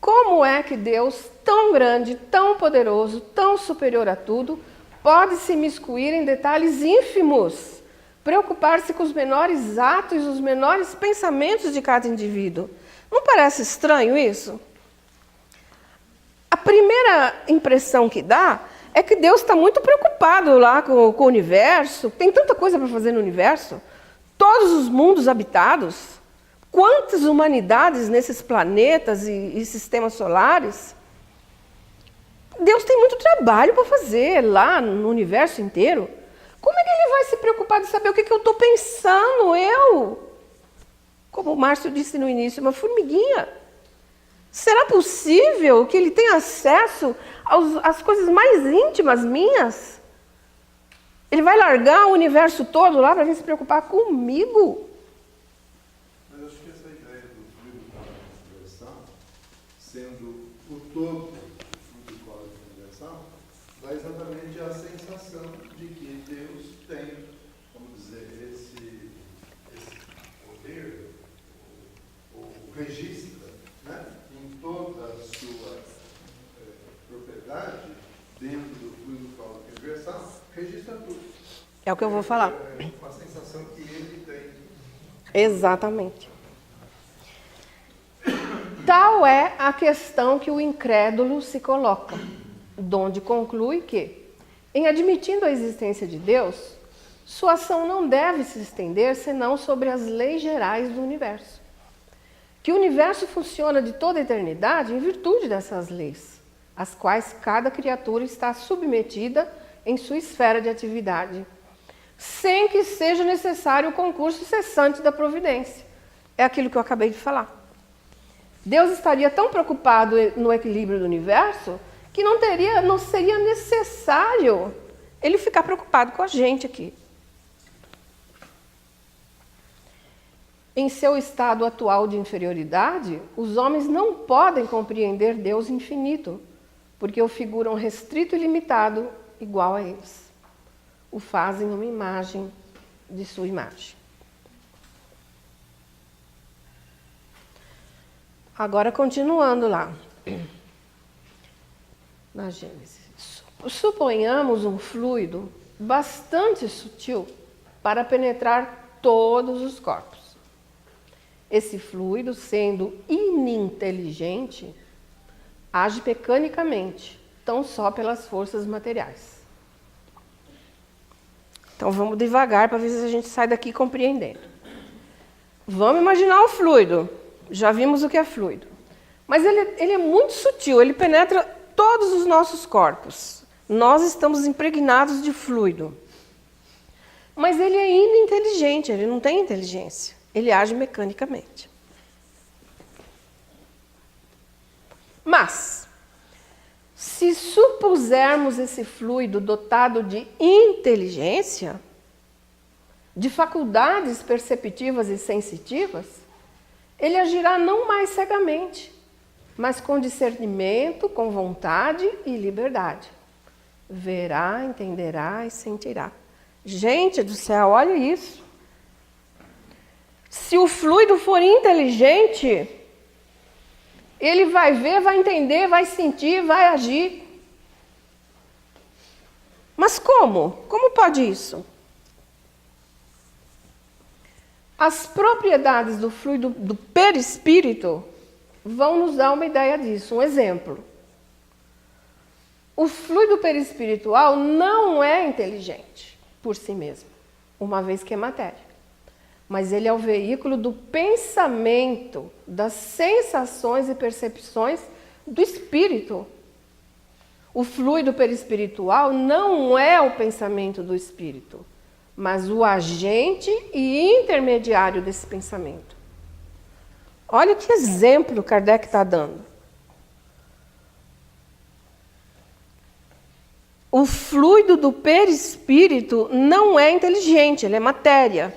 Como é que Deus, tão grande, tão poderoso, tão superior a tudo, pode se imiscuir em detalhes ínfimos, preocupar-se com os menores atos e os menores pensamentos de cada indivíduo? Não parece estranho isso? A primeira impressão que dá é que Deus está muito preocupado lá com o universo. Tem tanta coisa para fazer no universo. Todos os mundos habitados. Quantas humanidades nesses planetas e sistemas solares. Deus tem muito trabalho para fazer lá no universo inteiro. Como é que ele vai se preocupar de saber o que eu estou pensando? Como o Márcio disse no início, uma formiguinha. Será possível que ele tenha acesso às coisas mais íntimas minhas? Ele vai largar o universo todo lá para vir se preocupar comigo? Mas eu acho que essa ideia do fluido cósmico universal, sendo o todo do fluido cósmico universal, dá exatamente a sensação de que Deus tem, vamos dizer, esse poder, ou registra, né, em toda a sua propriedade, dentro do fluido cósmico universal, registra tudo. É o que eu vou falar. É uma sensação que ele tem. Exatamente. Tal é a questão que o incrédulo se coloca, donde conclui que, em admitindo a existência de Deus, sua ação não deve se estender senão sobre as leis gerais do universo. Que o universo funciona de toda a eternidade em virtude dessas leis, às quais cada criatura está submetida em sua esfera de atividade, sem que seja necessário o concurso cessante da providência. É aquilo que eu acabei de falar. Deus estaria tão preocupado no equilíbrio do universo que não seria necessário ele ficar preocupado com a gente aqui. Em seu estado atual de inferioridade, os homens não podem compreender Deus infinito, porque o figuram restrito e limitado, igual a eles. O fazem uma imagem de sua imagem. Agora, continuando lá, na Gênesis. Suponhamos um fluido bastante sutil para penetrar todos os corpos. Esse fluido, sendo ininteligente, age mecanicamente, tão só pelas forças materiais. Então vamos devagar para ver se a gente sai daqui compreendendo. Vamos imaginar o fluido. Já vimos o que é fluido. Mas ele é muito sutil, ele penetra todos os nossos corpos. Nós estamos impregnados de fluido. Mas ele é ininteligente, ele não tem inteligência. Ele age mecanicamente. Mas, se supusermos esse fluido dotado de inteligência, de faculdades perceptivas e sensitivas, ele agirá não mais cegamente, mas com discernimento, com vontade e liberdade. Verá, entenderá e sentirá. Gente do céu, olha isso. Se o fluido for inteligente, ele vai ver, vai entender, vai sentir, vai agir. Mas como? Como pode isso? As propriedades do fluido do perispírito vão nos dar uma ideia disso. Um exemplo. O fluido perispiritual não é inteligente por si mesmo, uma vez que é matéria. Mas ele é o veículo do pensamento, das sensações e percepções do espírito. O fluido perispiritual não é o pensamento do espírito, mas o agente e intermediário desse pensamento. Olha que exemplo Kardec está dando. O fluido do perispírito não é inteligente, ele é matéria.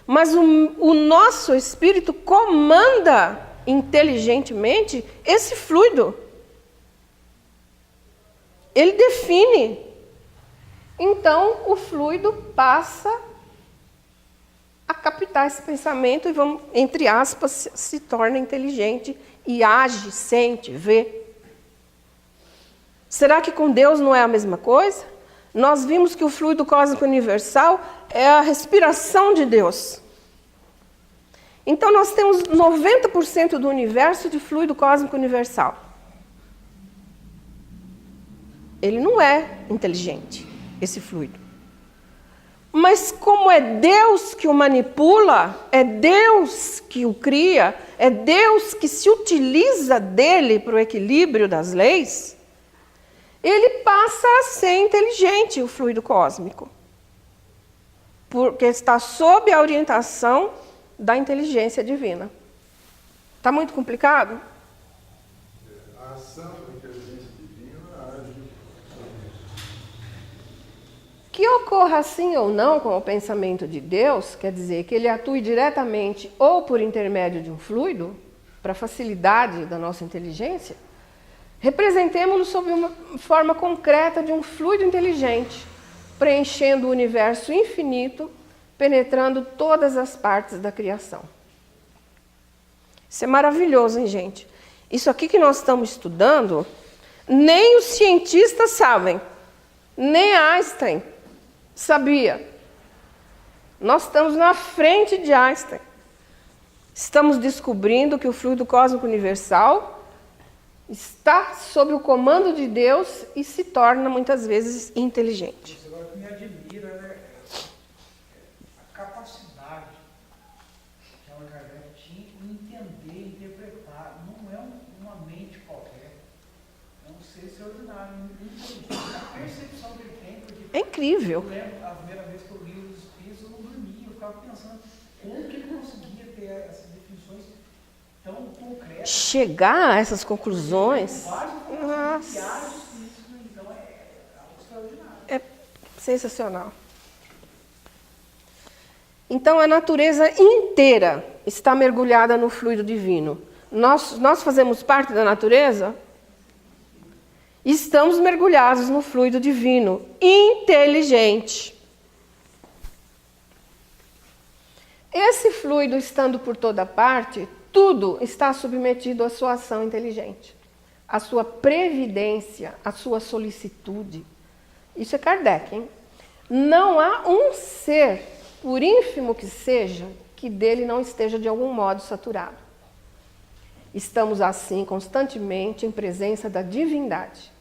Mas o nosso espírito comanda inteligentemente esse fluido. Ele define. Então, o fluido passa a captar esse pensamento e, vamos, entre aspas, se torna inteligente e age, sente, vê. Será que com Deus não é a mesma coisa? Nós vimos que o fluido cósmico universal é a respiração de Deus. Então, nós temos 90% do universo de fluido cósmico universal. Ele não é inteligente, esse fluido. Mas como é Deus que o manipula, é Deus que o cria, é Deus que se utiliza dele para o equilíbrio das leis, ele passa a ser inteligente, o fluido cósmico. Porque está sob a orientação da inteligência divina. Está muito complicado? A ação da inteligência divina age. Que ocorra assim ou não com o pensamento de Deus, quer dizer que ele atue diretamente ou por intermédio de um fluido, para facilidade da nossa inteligência, representemo-lo sob uma forma concreta de um fluido inteligente, preenchendo o universo infinito, penetrando todas as partes da criação. Isso é maravilhoso, hein, gente? Isso aqui que nós estamos estudando, nem os cientistas sabem, nem Einstein sabia. Nós estamos na frente de Einstein. Estamos descobrindo que o fluido cósmico universal está sob o comando de Deus e se torna muitas vezes inteligente. Isso agora que me admira é a capacidade que Allan Kardec tinha em entender, interpretar. Não é uma mente qualquer, é um ser extraordinário, inteligente. A percepção que ele tem, porque É incrível. eu lembro a primeira vez que eu li os Espíritos, eu não dormia, eu ficava pensando como que ele conseguia ter essas definições tão concretas. Chegar a essas conclusões, Nossa. Então é algo extraordinário. é sensacional. Então a natureza inteira está mergulhada no fluido divino. Nós fazemos parte da natureza? Estamos mergulhados no fluido divino, inteligente. Esse fluido estando por toda parte, tudo está submetido à sua ação inteligente, à sua previdência, à sua solicitude. Isso é Kardec, hein? Não há um ser, por ínfimo que seja, que dele não esteja de algum modo saturado. Estamos assim constantemente em presença da divindade.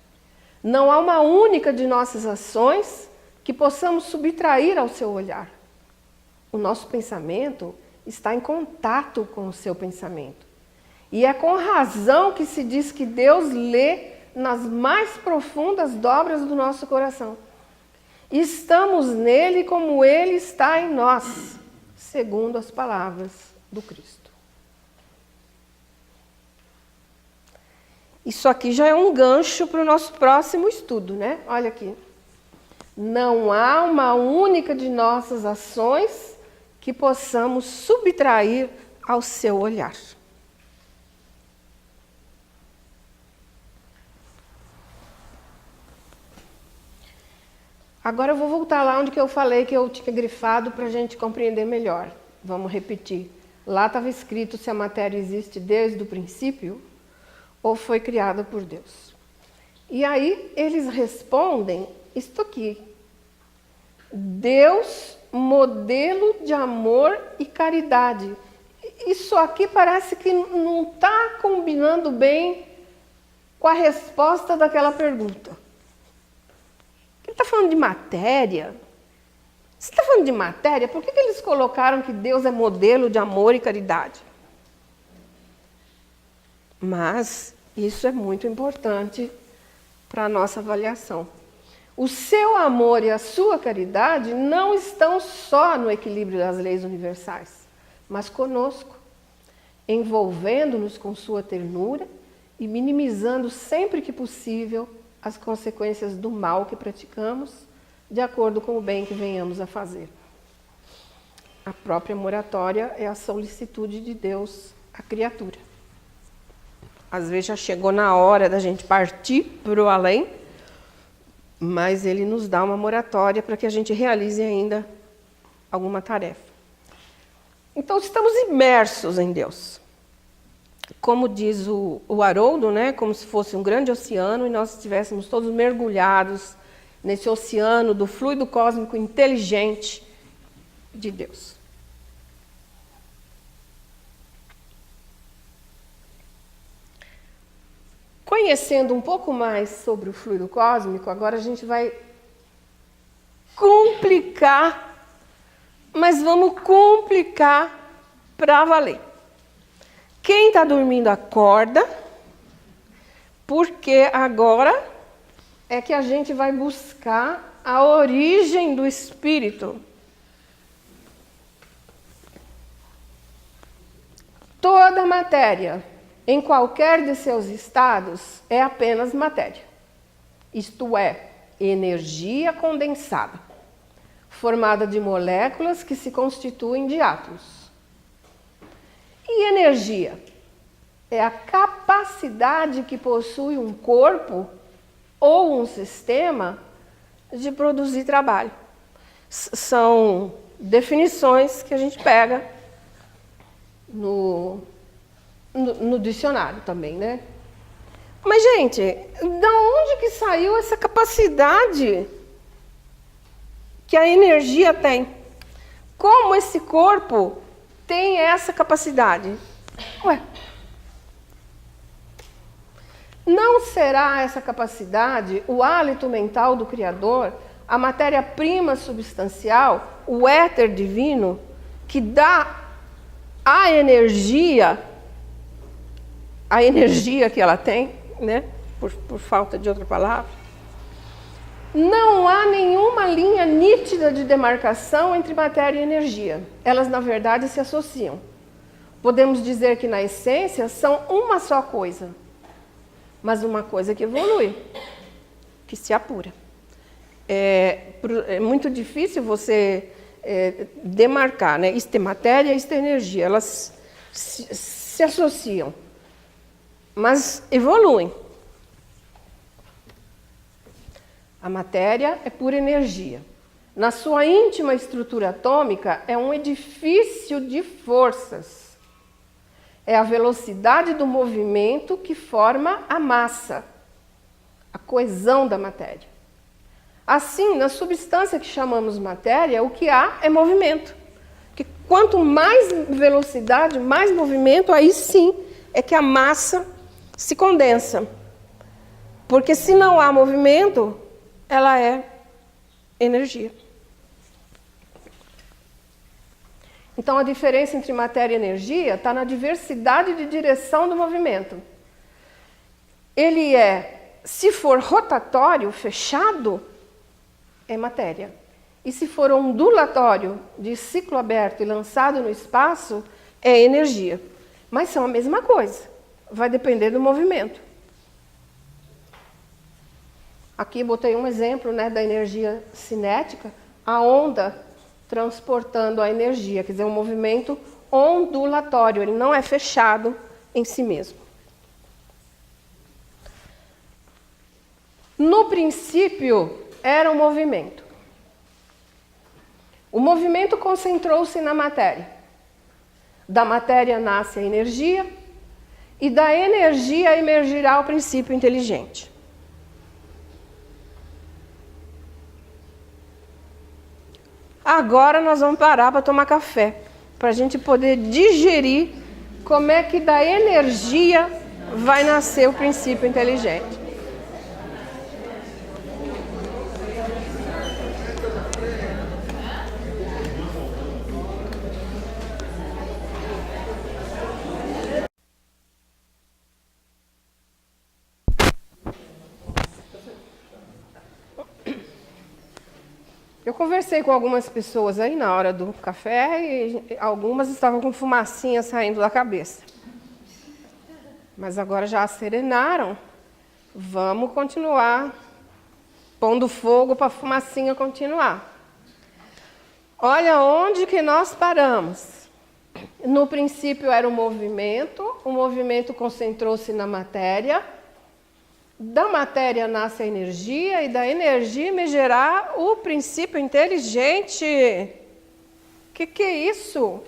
Não há uma única de nossas ações que possamos subtrair ao seu olhar. O nosso pensamento está em contato com o seu pensamento. E é com razão que se diz que Deus lê nas mais profundas dobras do nosso coração. Estamos nele como ele está em nós, segundo as palavras do Cristo. Isso aqui já é um gancho para o nosso próximo estudo, né? Olha aqui. Não há uma única de nossas ações que possamos subtrair ao seu olhar. Agora eu vou voltar lá onde que eu falei que eu tinha grifado para a gente compreender melhor. Vamos repetir. Lá estava escrito se a matéria existe desde o princípio ou foi criada por Deus. E aí eles respondem isto aqui. Deus, modelo de amor e caridade. Isso aqui parece que não está combinando bem com a resposta daquela pergunta. Ele está falando de matéria? Se está falando de matéria, por que eles colocaram que Deus é modelo de amor e caridade? Mas isso é muito importante para a nossa avaliação. O seu amor e a sua caridade não estão só no equilíbrio das leis universais, mas conosco, envolvendo-nos com sua ternura e minimizando sempre que possível as consequências do mal que praticamos, de acordo com o bem que venhamos a fazer. A própria moratória é a solicitude de Deus à criatura. Às vezes já chegou na hora da gente partir para o além, mas ele nos dá uma moratória para que a gente realize ainda alguma tarefa. Então, estamos imersos em Deus. Como diz o Haroldo, né? Como se fosse um grande oceano e nós estivéssemos todos mergulhados nesse oceano do fluido cósmico inteligente de Deus. Conhecendo um pouco mais sobre o fluido cósmico, agora a gente vai complicar, mas vamos complicar para valer. Quem está dormindo acorda, porque agora é que a gente vai buscar a origem do espírito. Toda matéria, em qualquer de seus estados, é apenas matéria. Isto é, energia condensada, formada de moléculas que se constituem de átomos. E energia é a capacidade que possui um corpo ou um sistema de produzir trabalho. São definições que a gente pega no dicionário também, né? Mas, gente, da onde que saiu essa capacidade que a energia tem? Como esse corpo tem essa capacidade. Ué, não será essa capacidade o hálito mental do Criador, a matéria-prima substancial, o éter divino, que dá a energia que ela tem, né? Por falta de outra palavra? Não há nenhuma linha nítida de demarcação entre matéria e energia. Elas, na verdade, se associam. Podemos dizer que, na essência, são uma só coisa, mas uma coisa que evolui, que se apura. É muito difícil você demarcar, né? Isto é matéria, isto é energia. Elas se associam, mas evoluem. A matéria é pura energia. Na sua íntima estrutura atômica, é um edifício de forças. É a velocidade do movimento que forma a massa, a coesão da matéria. Assim, na substância que chamamos matéria, o que há é movimento. Que quanto mais velocidade, mais movimento, aí sim é que a massa se condensa. Porque se não há movimento, ela é energia. Então, a diferença entre matéria e energia está na diversidade de direção do movimento. Ele se for rotatório, fechado, é matéria. E se for ondulatório, de ciclo aberto e lançado no espaço, é energia. Mas são a mesma coisa. Vai depender do movimento. Aqui botei um exemplo, né, da energia cinética, a onda transportando a energia, quer dizer, um movimento ondulatório, ele não é fechado em si mesmo. No princípio, era um movimento. O movimento concentrou-se na matéria. Da matéria nasce a energia, e da energia emergirá o princípio inteligente. Agora nós vamos parar para tomar café, para a gente poder digerir como é que da energia vai nascer o princípio inteligente. Eu conversei com algumas pessoas aí na hora do café e algumas estavam com fumacinha saindo da cabeça. Mas agora já serenaram. Vamos continuar pondo fogo para a fumacinha continuar. Olha onde que nós paramos. No princípio era o movimento concentrou-se na matéria. Da matéria nasce a energia e da energia emergirá o princípio inteligente. Que é isso?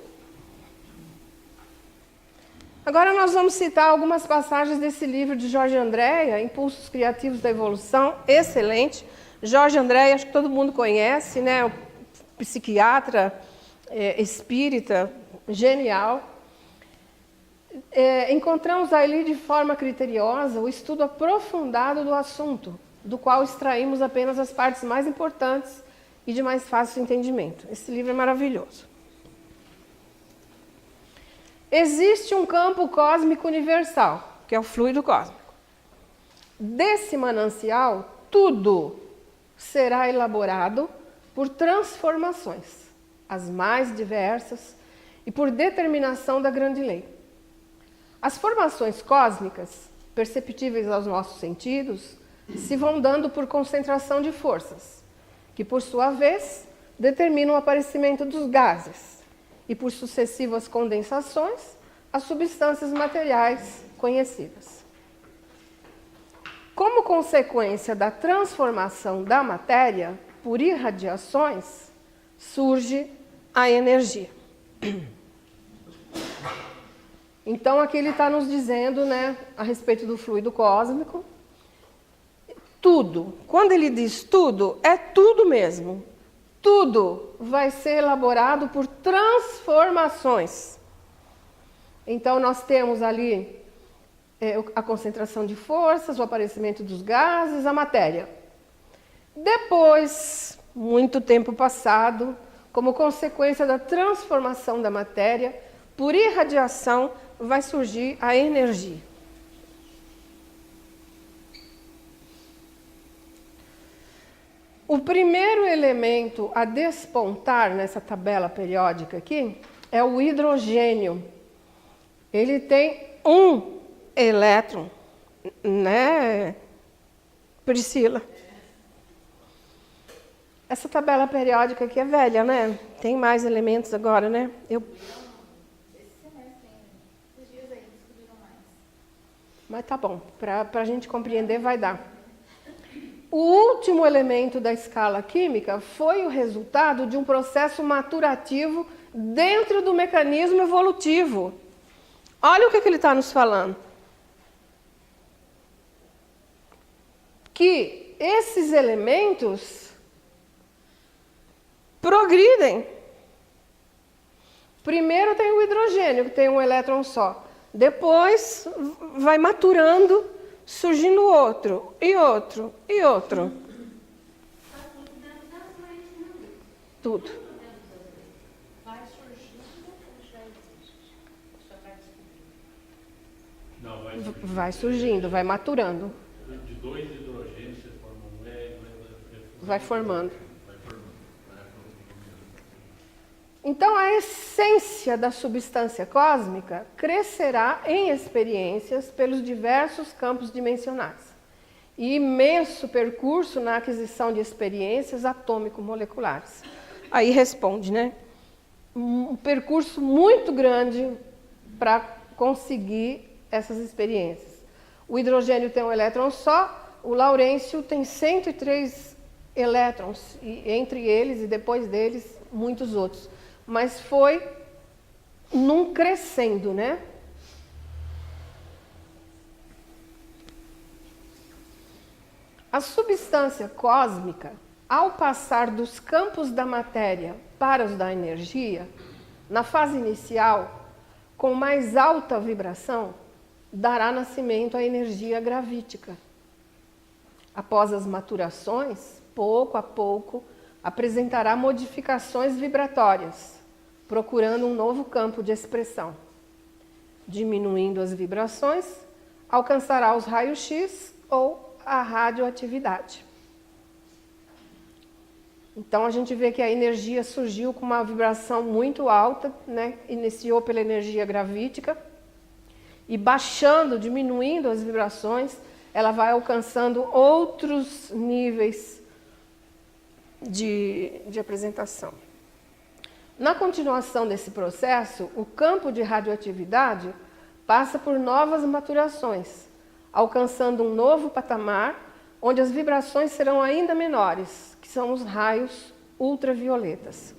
Agora nós vamos citar algumas passagens desse livro de Jorge Andréa, Impulsos Criativos da Evolução, excelente. Jorge Andréa, acho que todo mundo conhece, né? O psiquiatra espírita, genial. Encontramos ali de forma criteriosa o estudo aprofundado do assunto, do qual extraímos apenas as partes mais importantes e de mais fácil entendimento. Esse livro é maravilhoso. Existe um campo cósmico universal, que é o fluido cósmico. Desse manancial, tudo será elaborado por transformações, as mais diversas, e por determinação da grande lei. As formações cósmicas, perceptíveis aos nossos sentidos, se vão dando por concentração de forças, que, por sua vez, determinam o aparecimento dos gases e, por sucessivas condensações, as substâncias materiais conhecidas. Como consequência da transformação da matéria por irradiações, surge a energia. Então, aqui ele está nos dizendo, né, a respeito do fluido cósmico, tudo. Quando ele diz tudo, é tudo mesmo. tudo vai ser elaborado por transformações. Então, nós temos ali a concentração de forças, o aparecimento dos gases, a matéria. Depois, muito tempo passado, como consequência da transformação da matéria, por irradiação, vai surgir a energia. O primeiro elemento a despontar nessa tabela periódica aqui é o hidrogênio. Ele tem um elétron, né, Priscila? Essa tabela periódica aqui é velha, né? Tem mais elementos agora, né? Esse semestre ainda. Esses dias aí descobriram mais. Mas tá bom, para a gente compreender vai dar. O último elemento da escala química foi o resultado de um processo maturativo dentro do mecanismo evolutivo. Olha o que ele está nos falando. Que esses elementos progridem. Primeiro tem o hidrogênio, que tem um elétron só. Depois vai maturando, surgindo outro, e outro, e outro. Tudo. Vai surgindo ou já existe? Só para descobrir. Não, vai surgir. Vai surgindo, vai maturando, De 2 hidrogênios você forma um vai formando. Vai formando. Então, a essência da substância cósmica crescerá em experiências pelos diversos campos dimensionais. E imenso percurso na aquisição de experiências atômico-moleculares. Aí responde, né? Um percurso muito grande para conseguir essas experiências. O hidrogênio tem um elétron só, o laurêncio tem 103 elétrons, e entre eles e depois deles, muitos outros. Mas foi num crescendo, né? A substância cósmica, ao passar dos campos da matéria para os da energia, na fase inicial, com mais alta vibração, dará nascimento à energia gravítica. Após as maturações, pouco a pouco, apresentará modificações vibratórias, procurando um novo campo de expressão. Diminuindo as vibrações, alcançará os raios-x ou a radioatividade. Então a gente vê que a energia surgiu com uma vibração muito alta, né? Iniciou pela energia gravítica, e baixando, diminuindo as vibrações, ela vai alcançando outros níveis de apresentação. Na continuação desse processo, o campo de radioatividade passa por novas maturações, alcançando um novo patamar, onde as vibrações serão ainda menores, que são os raios ultravioletas.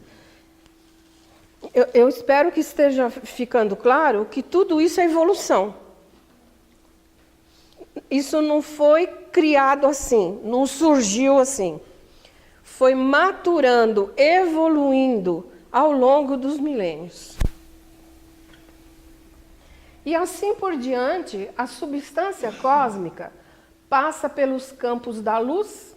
Eu espero que esteja ficando claro que tudo isso é evolução. Isso não foi criado assim, não surgiu assim. Foi maturando, evoluindo ao longo dos milênios. E assim por diante, a substância cósmica passa pelos campos da luz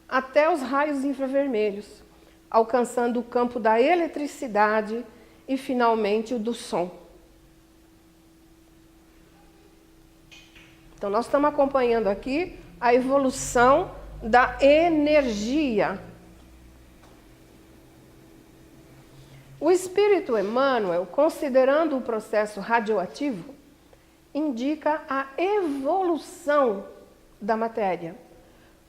até os raios infravermelhos, alcançando o campo da eletricidade e, finalmente, o do som. Então, nós estamos acompanhando aqui a evolução da energia. O espírito Emmanuel, considerando o processo radioativo, indica a evolução da matéria,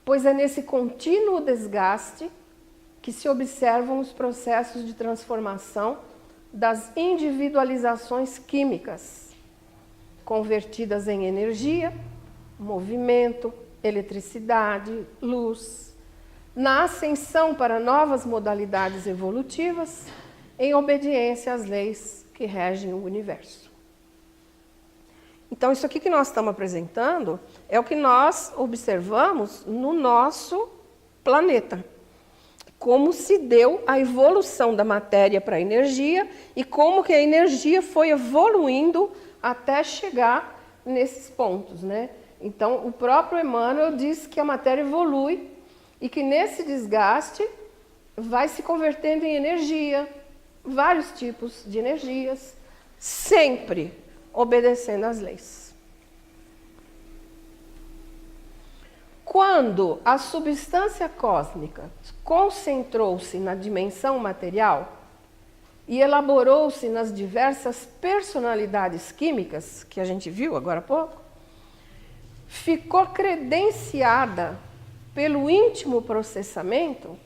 pois é nesse contínuo desgaste que se observam os processos de transformação das individualizações químicas, convertidas em energia, movimento, eletricidade, luz, na ascensão para novas modalidades evolutivas, em obediência às leis que regem o universo. Então, isso aqui que nós estamos apresentando é o que nós observamos no nosso planeta. como se deu a evolução da matéria para a energia e como que a energia foi evoluindo até chegar nesses pontos, né? Então, o próprio Emmanuel diz que a matéria evolui e que nesse desgaste vai se convertendo em energia, vários tipos de energias, sempre obedecendo às leis. Quando a substância cósmica concentrou-se na dimensão material e elaborou-se nas diversas personalidades químicas, que a gente viu agora há pouco, ficou credenciada pelo íntimo processamento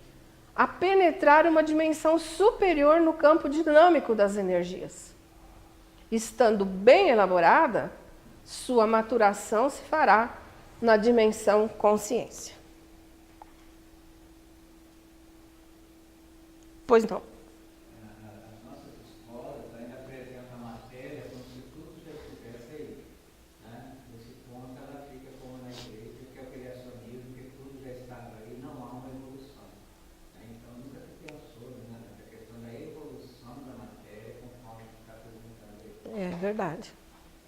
a penetrar uma dimensão superior no campo dinâmico das energias. Estando bem elaborada, sua maturação se fará na dimensão consciência. Pois não. As nossas escolas ainda apresentam a matéria como se tudo já estivesse aí. Né? Nesse ponto ela fica como na igreja, que é o criacionismo, que tudo já estava aí, não há uma evolução. Então nunca se pensou na questão da evolução da matéria, conforme está apresentando aí. É verdade.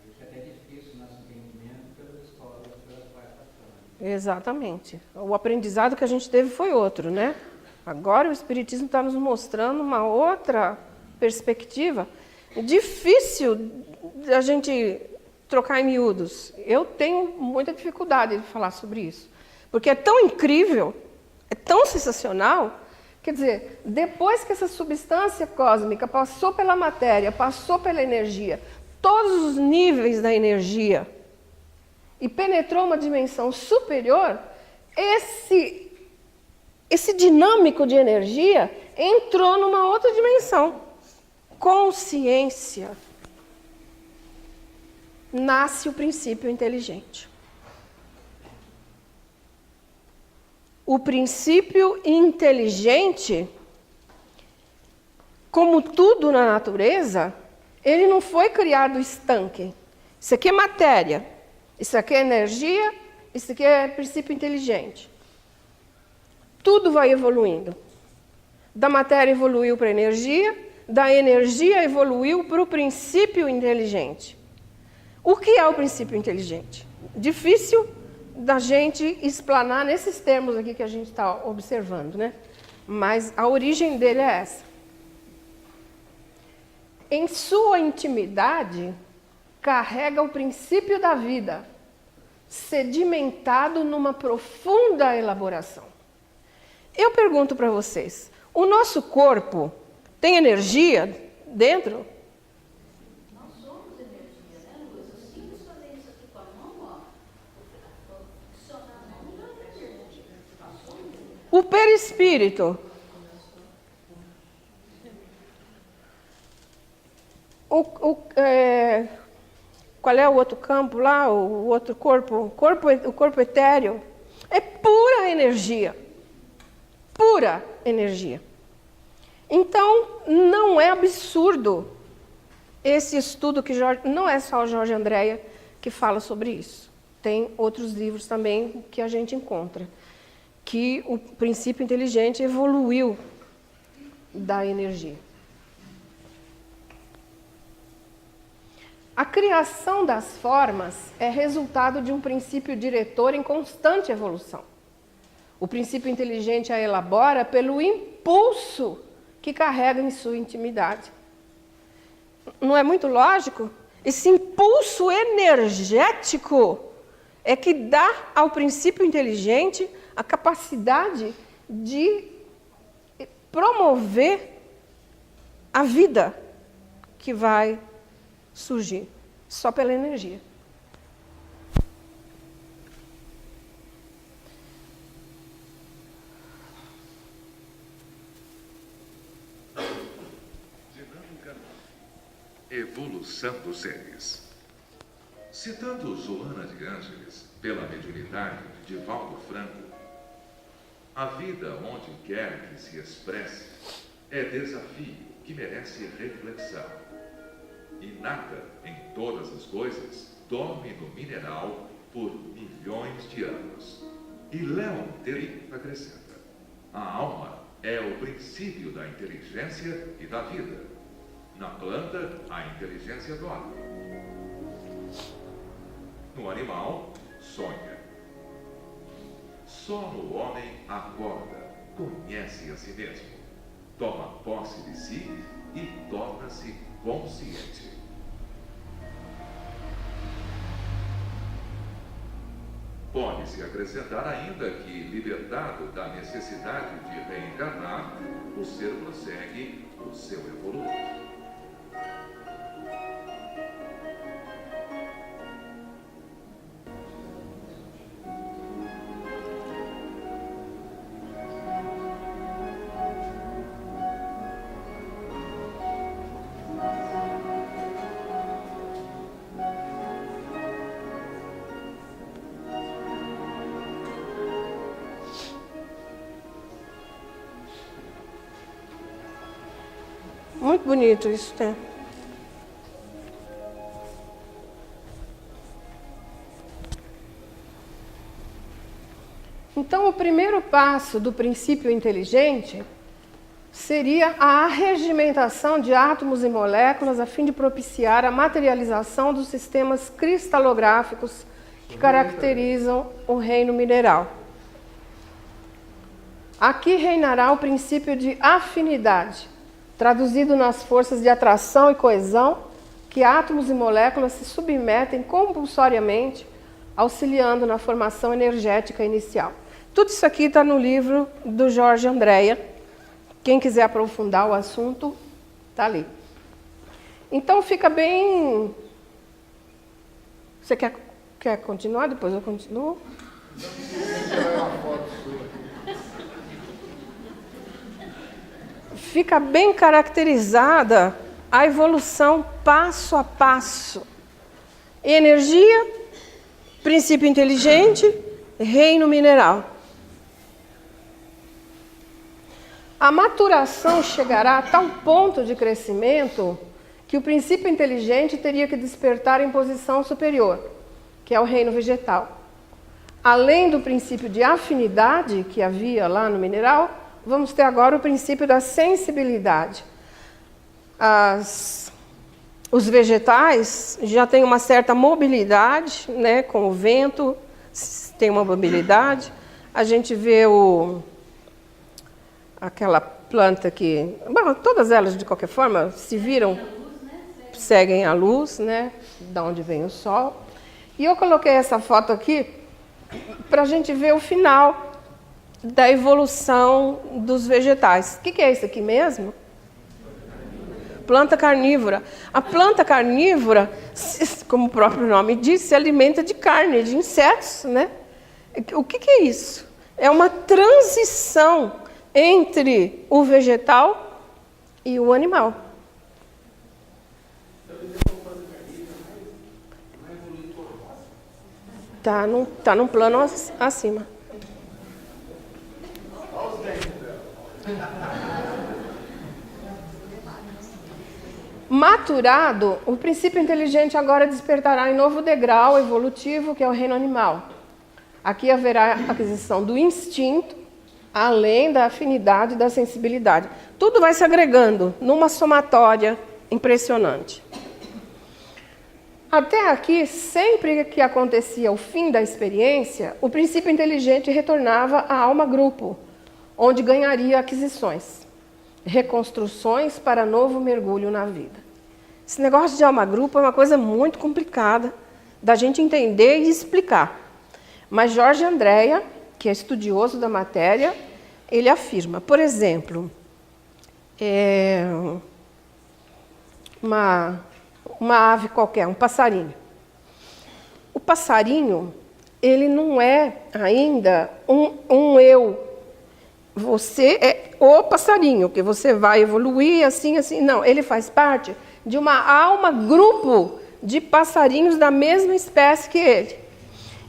Isso é até difícil o nosso entendimento pelas escolas pelas quais passamos. Exatamente. O aprendizado que a gente teve foi outro, né? Agora o Espiritismo está nos mostrando uma outra perspectiva. Difícil a gente trocar em miúdos. Eu tenho muita dificuldade de falar sobre isso. Porque é tão incrível, é tão sensacional. Quer dizer, depois que essa substância cósmica passou pela matéria, passou pela energia, todos os níveis da energia, e penetrou uma dimensão superior, esse dinâmico de energia entrou numa outra dimensão. Consciência. Nasce o princípio inteligente. O princípio inteligente, como tudo na natureza, ele não foi criado estanque. Isso aqui é matéria, isso aqui é energia, isso aqui é princípio inteligente. Tudo vai evoluindo. Da matéria evoluiu para a energia, da energia evoluiu para o princípio inteligente. O que é o princípio inteligente? Difícil da gente explanar nesses termos aqui que a gente está observando, né? Mas a origem dele é essa. Em sua intimidade, carrega o princípio da vida, sedimentado numa profunda elaboração. Eu pergunto para vocês, o nosso corpo tem energia dentro? Nós somos energia, né, Luiz? Eu simples fazer isso aqui com a mão, ó. Funcionar a mão já é energia. Nós somos energia. O perispírito. Qual é o outro campo lá? O outro corpo? O corpo etéreo. É pura energia. Pura energia. Então, não é absurdo esse estudo que não é só o Jorge Andréa que fala sobre isso. Tem outros livros também que a gente encontra. Que o princípio inteligente evoluiu da energia. A criação das formas é resultado de um princípio diretor em constante evolução. O princípio inteligente a elabora pelo impulso que carrega em sua intimidade. Não é muito lógico? Esse impulso energético é que dá ao princípio inteligente a capacidade de promover a vida que vai surgir só pela energia. Evolução dos seres. Citando Joana de Ângeles pela mediunidade de Valdo Franco, a vida onde quer que se expresse é desafio que merece reflexão. E nada em todas as coisas dorme no mineral por milhões de anos. E Leon Denis acrescenta: a alma é o princípio da inteligência e da vida. Na planta, a inteligência dorme. No animal, sonha. Só no homem acorda, conhece a si mesmo, toma posse de si e torna-se consciente. Pode-se acrescentar ainda que, libertado da necessidade de reencarnar, o ser prossegue o seu evoluir. Muito bonito isso, né? Então, o primeiro passo do princípio inteligente seria a arregimentação de átomos e moléculas a fim de propiciar a materialização dos sistemas cristalográficos que caracterizam o reino mineral. Aqui reinará o princípio de afinidade, traduzido nas forças de atração e coesão, que átomos e moléculas se submetem compulsoriamente, auxiliando na formação energética inicial. Tudo isso aqui está no livro do Jorge Andréa. Quem quiser aprofundar o assunto, está ali. Então fica bem... Você quer continuar? Depois eu continuo? Fica bem caracterizada a evolução passo a passo. Energia, princípio inteligente, reino mineral. A maturação chegará a tal ponto de crescimento que o princípio inteligente teria que despertar em posição superior, que é o reino vegetal. Além do princípio de afinidade que havia lá no mineral, vamos ter agora o princípio da sensibilidade. Os vegetais já têm uma certa mobilidade, né, com o vento, tem uma mobilidade. A gente vê aquela planta que... Bom, todas elas, de qualquer forma, se viram, seguem a luz, né, da onde vem o sol. E eu coloquei essa foto aqui para a gente ver o final da evolução dos vegetais. O que é isso aqui mesmo? Planta carnívora. A planta carnívora, como o próprio nome diz, se alimenta de carne, de insetos, né? O que é isso? É uma transição entre o vegetal e o animal. Tá num plano acima. Maturado, o princípio inteligente agora despertará em novo degrau evolutivo, que é o reino animal. Aqui haverá aquisição do instinto, além da afinidade e da sensibilidade. Tudo vai se agregando numa somatória impressionante. Até aqui, sempre que acontecia o fim da experiência, o princípio inteligente retornava à alma-grupo, onde ganharia aquisições, reconstruções para novo mergulho na vida. Esse negócio de alma-grupo é uma coisa muito complicada da gente entender e explicar. Mas Jorge Andréa, que é estudioso da matéria, ele afirma, por exemplo, uma ave qualquer, um passarinho. O passarinho, ele não é ainda um eu. Você é o passarinho, que você vai evoluir assim, assim. Não, ele faz parte de uma alma-grupo de passarinhos da mesma espécie que ele.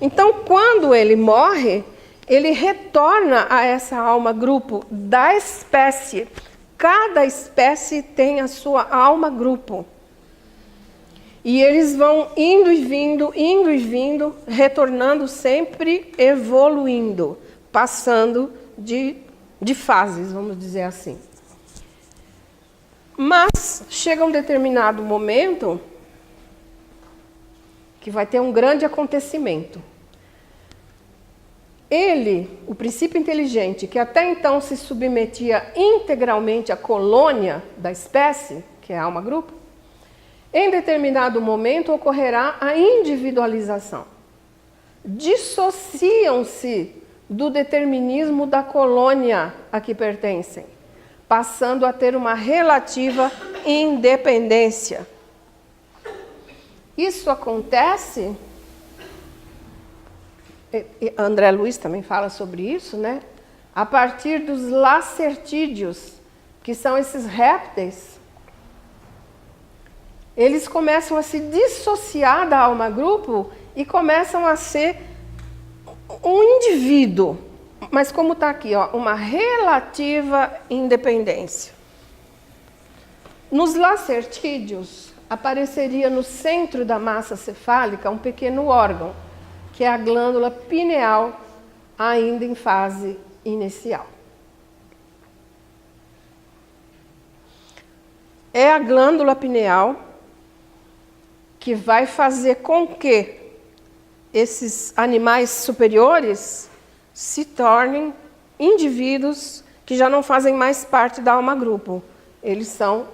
Então, quando ele morre, ele retorna a essa alma-grupo da espécie. Cada espécie tem a sua alma-grupo. E eles vão indo e vindo, retornando sempre evoluindo, passando de de fases, vamos dizer assim. Mas chega um determinado momento que vai ter um grande acontecimento. Ele, o princípio inteligente, que até então se submetia integralmente à colônia da espécie, que é a alma-grupo, em determinado momento ocorrerá a individualização. Dissociam-se do determinismo da colônia a que pertencem, passando a ter uma relativa independência. Isso acontece, André Luiz também fala sobre isso, né? A partir dos lacertídeos, que são esses répteis. Eles começam a se dissociar da alma-grupo e começam a ser um indivíduo. Mas como está aqui, ó, uma relativa independência. Nos lacertídeos, apareceria no centro da massa cefálica um pequeno órgão, que é a glândula pineal, ainda em fase inicial. É a glândula pineal que vai fazer com que esses animais superiores se tornem indivíduos que já não fazem mais parte da alma-grupo. Eles estão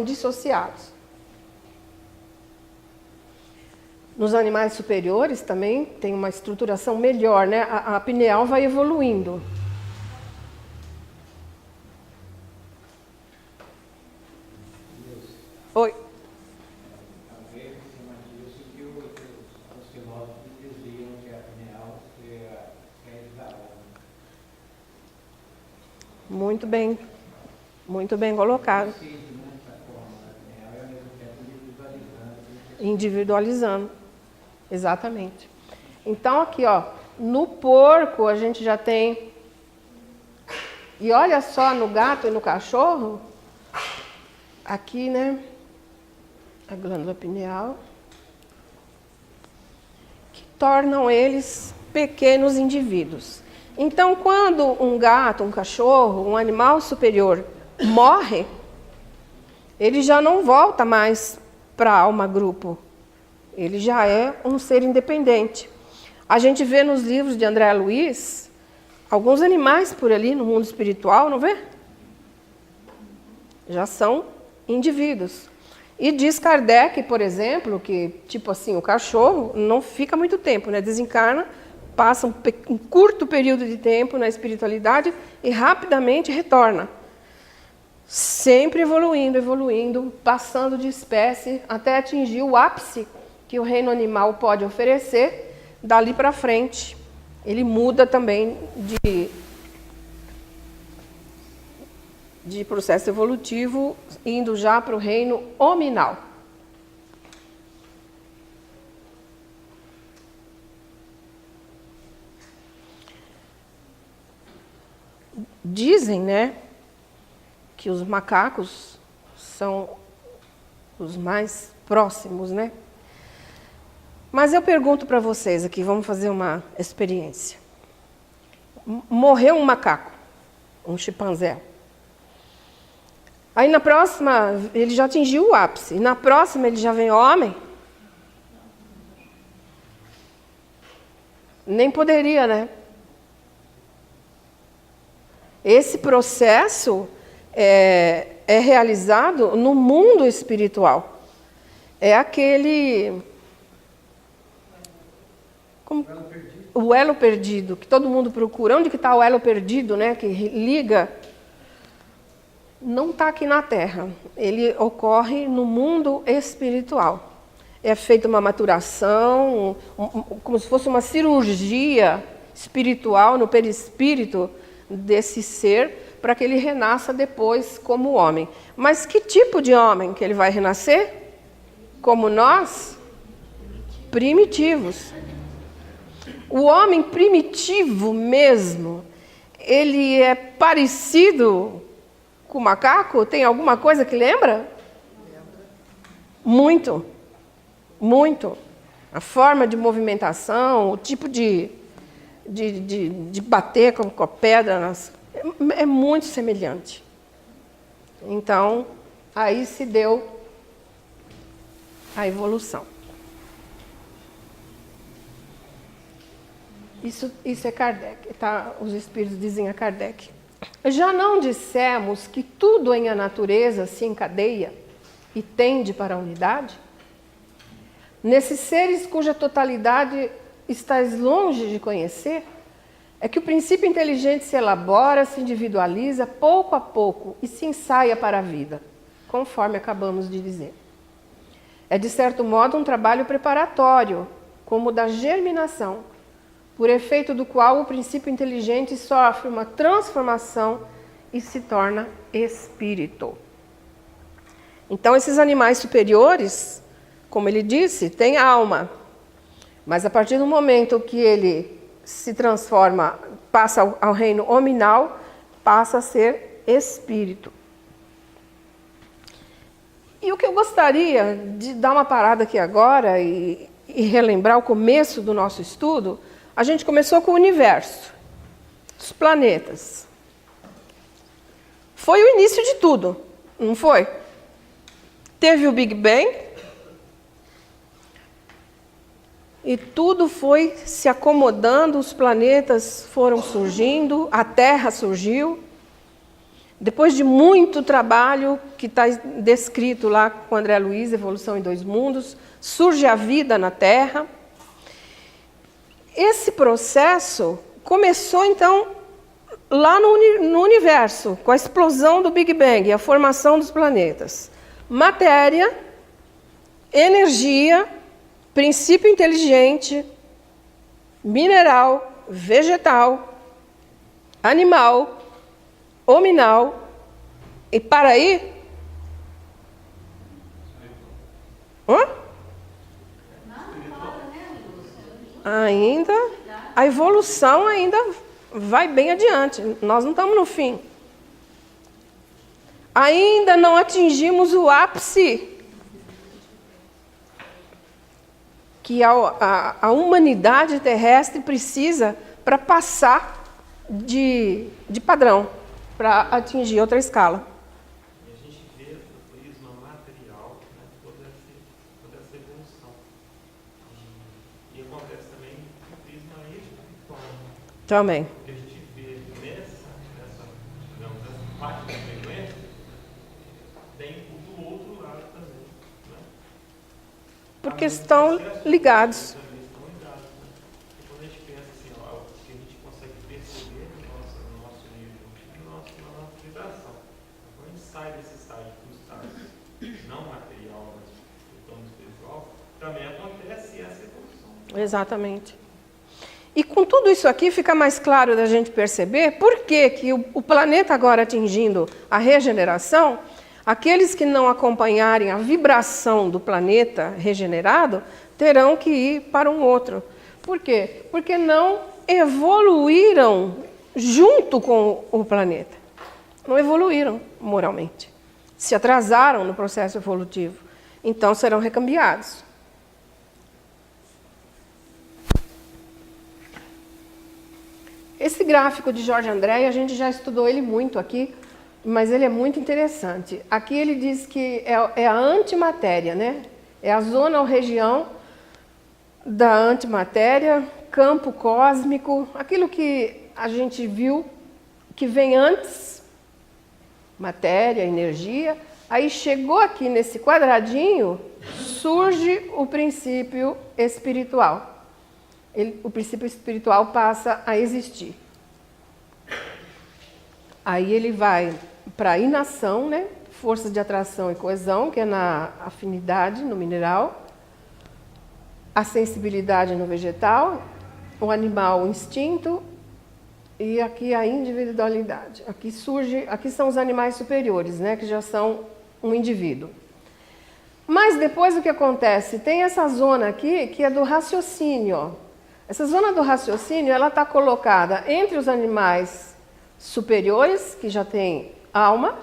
dissociados. Nos animais superiores também tem uma estruturação melhor, né? A pineal vai evoluindo. Oi. Muito bem colocado. Individualizando, exatamente. Então aqui, ó, no porco a gente já tem, e olha só no gato e no cachorro, aqui, né, a glândula pineal, que tornam eles pequenos indivíduos. Então, quando um gato, um cachorro, um animal superior morre, ele já não volta mais para a alma-grupo. Ele já é um ser independente. A gente vê nos livros de André Luiz alguns animais por ali no mundo espiritual, não vê? Já são indivíduos. E diz Kardec, por exemplo, que, tipo assim, o cachorro não fica muito tempo, né? Desencarna, passa um curto período de tempo na espiritualidade e rapidamente retorna. Sempre evoluindo, passando de espécie até atingir o ápice que o reino animal pode oferecer. Dali para frente, ele muda também de processo evolutivo, indo já para o reino hominal. Dizem, né, que os macacos são os mais próximos, né? Mas eu pergunto para vocês aqui, vamos fazer uma experiência. Morreu um macaco, um chimpanzé. Aí na próxima, ele já atingiu o ápice. E na próxima, ele já vem homem? Nem poderia, né? Esse processo é realizado no mundo espiritual. É aquele... o elo perdido, que todo mundo procura. Onde que está o elo perdido, né? Que liga... Não está aqui na Terra. Ele ocorre no mundo espiritual. É feita uma maturação, como se fosse uma cirurgia espiritual no perispírito desse ser, para que ele renasça depois como homem. Mas que tipo de homem que ele vai renascer? Como nós? Primitivos. O homem primitivo mesmo, ele é parecido com o macaco? Tem alguma coisa que lembra? Muito. Muito. A forma de movimentação, o tipo de de bater com a pedra, é muito semelhante. Então, aí se deu a evolução. Isso é Kardec, tá? Os espíritos dizem a Kardec. Já não dissemos que tudo em a natureza se encadeia e tende para a unidade? Nesses seres cuja totalidade estás longe de conhecer, é que o princípio inteligente se elabora, se individualiza pouco a pouco e se ensaia para a vida, conforme acabamos de dizer. É, de certo modo, um trabalho preparatório, como o da germinação, por efeito do qual o princípio inteligente sofre uma transformação e se torna espírito. Então, esses animais superiores, como ele disse, têm alma, mas a partir do momento que ele se transforma, passa ao reino hominal, passa a ser espírito. E o que eu gostaria de dar uma parada aqui agora e relembrar o começo do nosso estudo, a gente começou com o universo, os planetas. Foi o início de tudo, não foi? Teve o Big Bang e tudo foi se acomodando, os planetas foram surgindo, a Terra surgiu. Depois de muito trabalho, que está descrito lá com André Luiz, Evolução em 2 Mundos, surge a vida na Terra. Esse processo começou, então, lá no universo, com a explosão do Big Bang, a formação dos planetas. Matéria, energia, princípio inteligente, mineral, vegetal, animal, hominal, e para aí... Ainda, a evolução ainda vai bem adiante, nós não estamos no fim. Ainda não atingimos o ápice que a humanidade terrestre precisa para passar de padrão, para atingir outra escala. E a gente vê no prisma material, né, toda essa evolução. E acontece também no prisma espiritual. Também. Porque a gente vê nessa parte da frequência, tem o do outro lado também. Né? Porque estão ligados. Também estão ligados. Né? E quando a gente pensa assim, ó, o que a gente consegue perceber no nosso nível, na nossa vibração. Quando a gente sai desse estágio para o estágio não material, mas do plano espiritual, também acontece essa evolução. Exatamente. E com tudo isso aqui fica mais claro da gente perceber por que o planeta agora atingindo a regeneração, aqueles que não acompanharem a vibração do planeta regenerado terão que ir para um outro. Por quê? Porque não evoluíram junto com o planeta. Não evoluíram moralmente. Se atrasaram no processo evolutivo. Então serão recambiados. Esse gráfico de Jorge André, a gente já estudou ele muito aqui, mas ele é muito interessante. Aqui ele diz que é a antimatéria, né? É a zona ou região da antimatéria, campo cósmico, aquilo que a gente viu que vem antes, matéria, energia, aí chegou aqui nesse quadradinho, surge o princípio espiritual. O princípio espiritual passa a existir. Aí ele vai para a inação, né? Forças de atração e coesão, que é na afinidade, no mineral, a sensibilidade no vegetal, o animal, o instinto, e aqui a individualidade. Aqui são os animais superiores, né? Que já são um indivíduo. Mas depois o que acontece? Tem essa zona aqui que é do raciocínio, ó. Essa zona do raciocínio, ela está colocada entre os animais superiores, que já têm alma,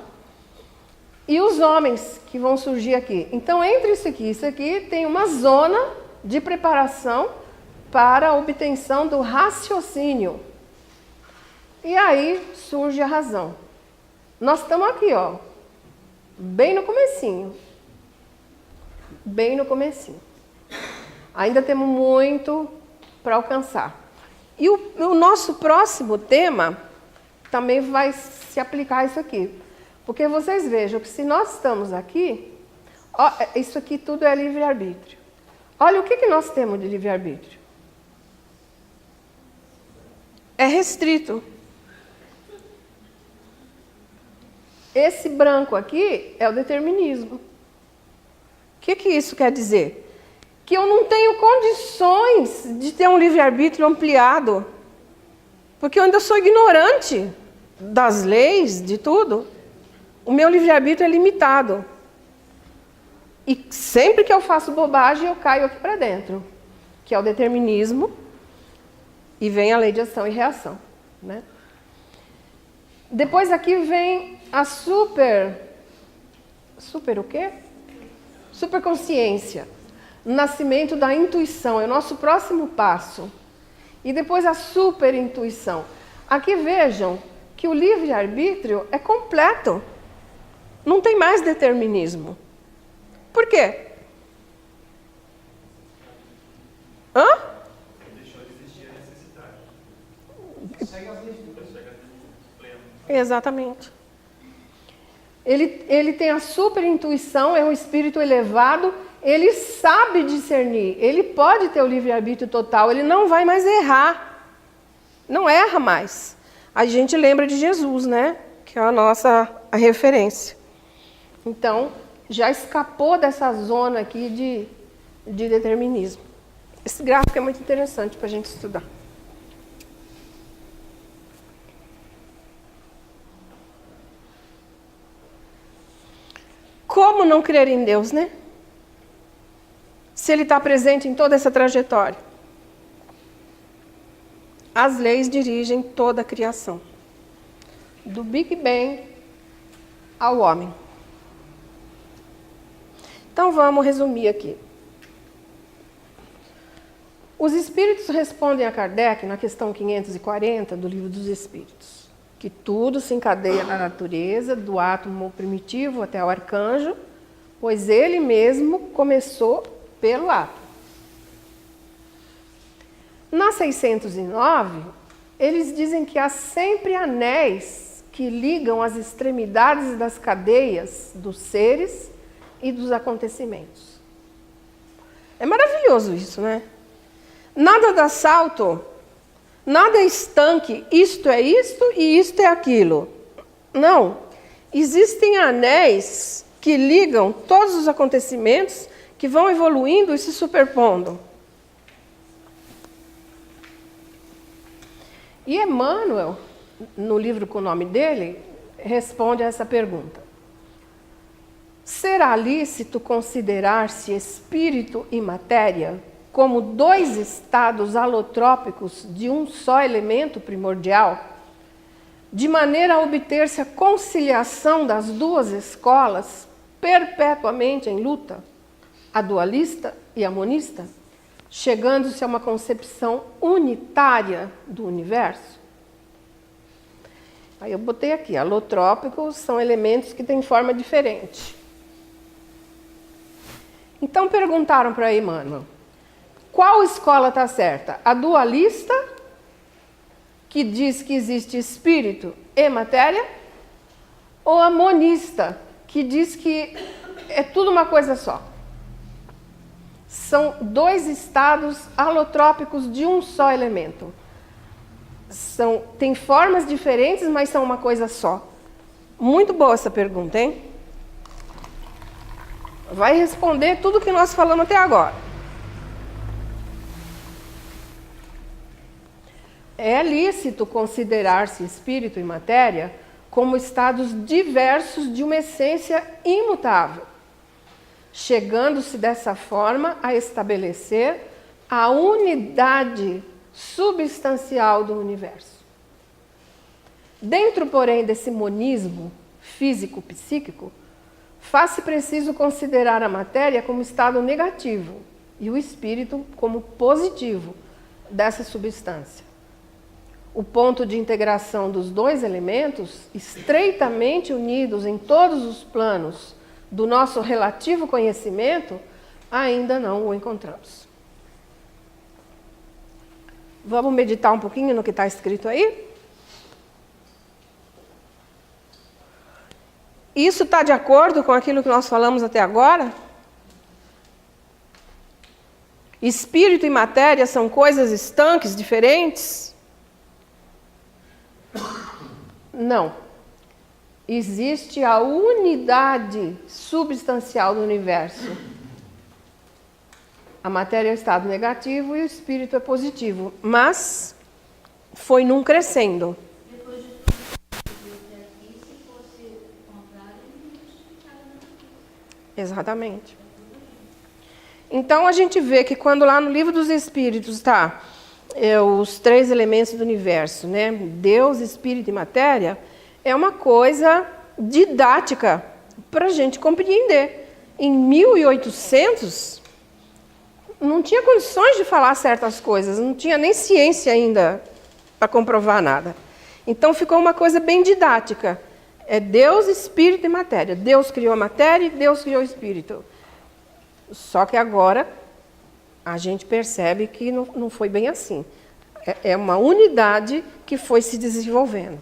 e os homens, que vão surgir aqui. Então, entre isso aqui e isso aqui, tem uma zona de preparação para a obtenção do raciocínio. E aí surge a razão. Nós estamos aqui, ó, bem no comecinho. Bem no comecinho. Ainda temos muito para alcançar. E o nosso próximo tema também vai se aplicar a isso aqui. Porque vocês vejam que se nós estamos aqui, ó, isso aqui tudo é livre-arbítrio. Olha o que nós temos de livre-arbítrio. É restrito. Esse branco aqui é o determinismo. O que isso quer dizer? Que eu não tenho condições de ter um livre-arbítrio ampliado, porque eu ainda sou ignorante das leis, de tudo. O meu livre-arbítrio é limitado. E sempre que eu faço bobagem, eu caio aqui para dentro, que é o determinismo, e vem a lei de ação e reação, né? Depois aqui vem a super o quê? Superconsciência. Nascimento da intuição, é o nosso próximo passo. E depois a superintuição. Aqui vejam que o livre-arbítrio é completo. Não tem mais determinismo. Por quê? Hã? Deixou de existir a necessidade. Segue as leis de Deus. Exatamente. Ele tem a superintuição, é um espírito elevado, ele sabe discernir, ele pode ter o livre-arbítrio total, ele não vai mais errar. Não erra mais. A gente lembra de Jesus, né? Que é a referência. Então, já escapou dessa zona aqui de determinismo. Esse gráfico é muito interessante para a gente estudar. Como não crer em Deus, né? Se Ele está presente em toda essa trajetória. As leis dirigem toda a criação. Do Big Bang ao homem. Então vamos resumir aqui. Os espíritos respondem a Kardec na questão 540 do Livro dos Espíritos, que tudo se encadeia na natureza, do átomo primitivo até o arcanjo, pois ele mesmo começou pelo átomo. Na 609, eles dizem que há sempre anéis que ligam as extremidades das cadeias dos seres e dos acontecimentos. É maravilhoso isso, né? Nada dá salto, nada é estanque, isto é isto e isto é aquilo. Não. Existem anéis que ligam todos os acontecimentos que vão evoluindo e se superpondo. E Emmanuel, no livro com o nome dele, responde a essa pergunta. Será lícito considerar-se espírito e matéria como dois estados alotrópicos de um só elemento primordial, de maneira a obter-se a conciliação das duas escolas perpetuamente em luta, a dualista e a monista, chegando-se a uma concepção unitária do universo? Aí eu botei aqui, alotrópicos são elementos que têm forma diferente. Então perguntaram para Emmanuel, qual escola está certa? A dualista, que diz que existe espírito e matéria, ou a monista, que diz que é tudo uma coisa só? São dois estados alotrópicos de um só elemento. Tem formas diferentes, mas são uma coisa só. Muito boa essa pergunta, hein? Vai responder tudo o que nós falamos até agora. É lícito considerar-se espírito e matéria como estados diversos de uma essência imutável, chegando-se dessa forma a estabelecer a unidade substancial do universo. Dentro, porém, desse monismo físico-psíquico, faz-se preciso considerar a matéria como estado negativo e o espírito como positivo, dessa substância. O ponto de integração dos dois elementos, estreitamente unidos em todos os planos do nosso relativo conhecimento, ainda não o encontramos. Vamos meditar um pouquinho no que está escrito aí? Isso está de acordo com aquilo que nós falamos até agora? Espírito e matéria são coisas estanques, diferentes? Não. Existe a unidade substancial do universo. A matéria é o estado negativo e o espírito é positivo, mas foi num crescendo. Depois de tudo que viu até aqui, se fosse o contrário, ele não justificava nada. Exatamente. Então a gente vê que quando lá no Livro dos Espíritos está os três elementos do universo, né? Deus, Espírito e matéria, é uma coisa didática para a gente compreender. Em 1800, não tinha condições de falar certas coisas, não tinha nem ciência ainda para comprovar nada. Então ficou uma coisa bem didática. É Deus, Espírito e matéria. Deus criou a matéria e Deus criou o Espírito. Só que agora a gente percebe que não foi bem assim. É uma unidade que foi se desenvolvendo.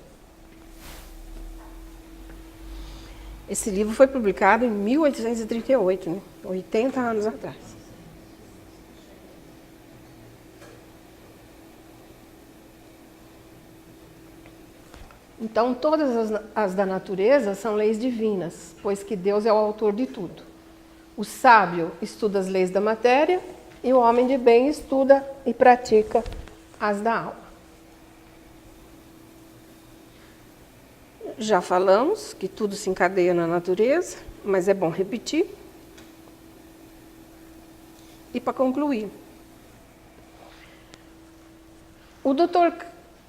Esse livro foi publicado em 1838, né? 80 anos atrás. Então, todas as da natureza são leis divinas, pois que Deus é o autor de tudo. O sábio estuda as leis da matéria e o homem de bem estuda e pratica as da alma. Já falamos que tudo se encadeia na natureza, mas é bom repetir. E para concluir, o Dr.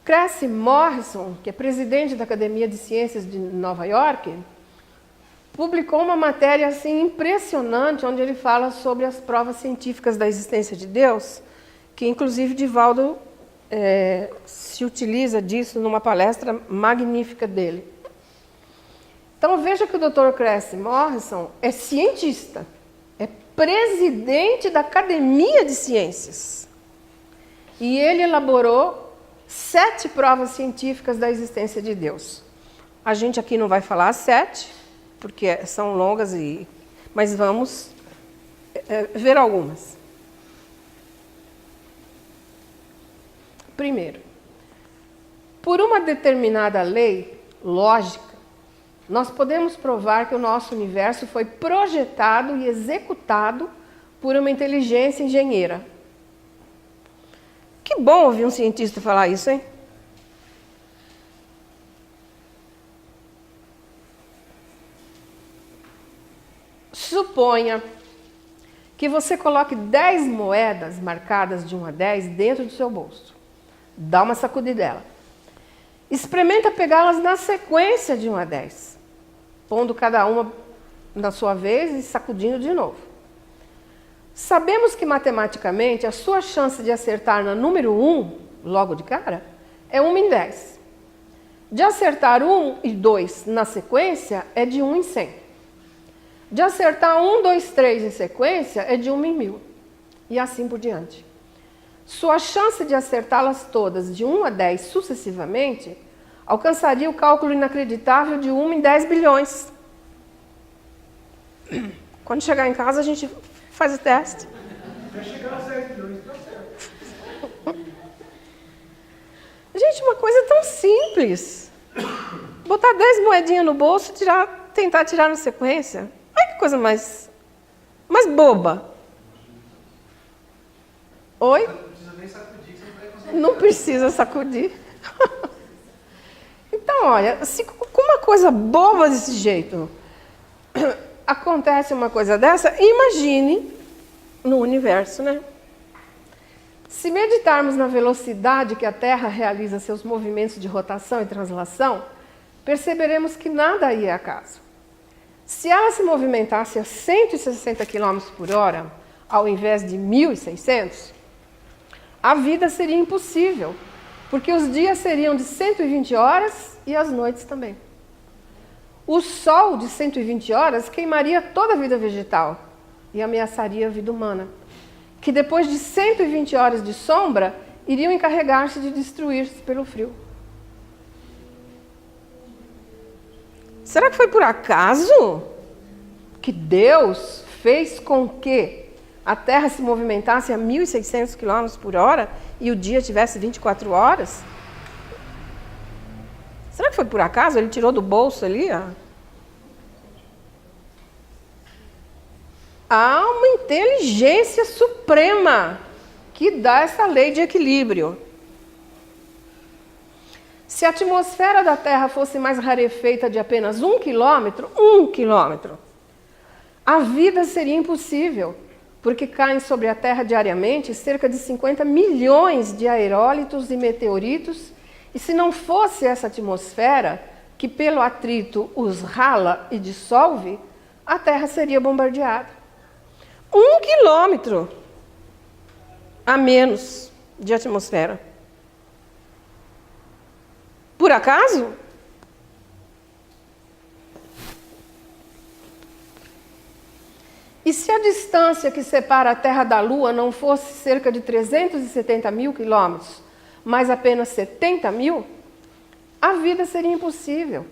Cressy Morrison, que é presidente da Academia de Ciências de Nova York, publicou uma matéria assim impressionante, onde ele fala sobre as provas científicas da existência de Deus, que inclusive Divaldo se utiliza disso numa palestra magnífica dele. Então veja que o Dr. Cressy Morrison é cientista, é presidente da Academia de Ciências. E ele elaborou 7 provas científicas da existência de Deus. A gente aqui não vai falar as 7, porque são longas, mas vamos ver algumas. Primeiro, por uma determinada lei lógica, nós podemos provar que o nosso universo foi projetado e executado por uma inteligência engenheira. Que bom ouvir um cientista falar isso, hein? Suponha que você coloque 10 moedas marcadas de 1 a 10 dentro do seu bolso. Dá uma sacudidela. Experimenta pegá-las na sequência de 1 a 10, pondo cada uma na sua vez e sacudindo de novo. Sabemos que matematicamente a sua chance de acertar na número 1, logo de cara, é 1 em 10. De acertar 1 e 2 na sequência é de 1 em 100. De acertar 1, 2, 3 em sequência é de 1 em 1000. E assim por diante. Sua chance de acertá-las todas de 1 a 10 sucessivamente alcançaria o cálculo inacreditável de 1 em 10 bilhões. Quando chegar em casa a gente faz o teste. Vai chegar aos 10 bilhões, tá certo. Gente, uma coisa tão simples. Botar 10 moedinhas no bolso e tentar tirar na sequência. Olha que coisa mais boba. Oi? Não precisa sacudir. Então, olha, se com uma coisa boba desse jeito acontece uma coisa dessa, imagine no universo, né? Se meditarmos na velocidade que a Terra realiza seus movimentos de rotação e translação, perceberemos que nada aí é acaso. Se ela se movimentasse a 160 km por hora, ao invés de 1.600, a vida seria impossível, porque os dias seriam de 120 horas e as noites também. O sol de 120 horas queimaria toda a vida vegetal e ameaçaria a vida humana, que depois de 120 horas de sombra, iriam encarregar-se de destruir-se pelo frio. Será que foi por acaso que Deus fez com que a Terra se movimentasse a 1.600 km por hora e o dia tivesse 24 horas? Será que foi por acaso? Ele tirou do bolso ali? Há uma inteligência suprema que dá essa lei de equilíbrio. Se a atmosfera da Terra fosse mais rarefeita de apenas 1 quilômetro, a vida seria impossível, porque caem sobre a Terra diariamente cerca de 50 milhões de aerólitos e meteoritos, e se não fosse essa atmosfera, que pelo atrito os rala e dissolve, a Terra seria bombardeada. 1 quilômetro a menos de atmosfera. Por acaso? E se a distância que separa a Terra da Lua não fosse cerca de 370 mil quilômetros, mas apenas 70 mil, a vida seria impossível,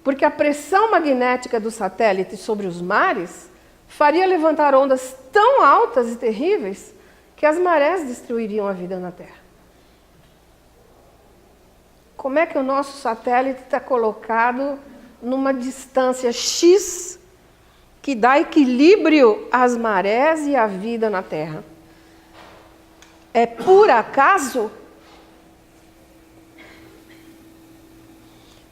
porque a pressão magnética do satélite sobre os mares faria levantar ondas tão altas e terríveis que as marés destruiriam a vida na Terra. Como é que o nosso satélite está colocado numa distância X que dá equilíbrio às marés e à vida na Terra? É por acaso?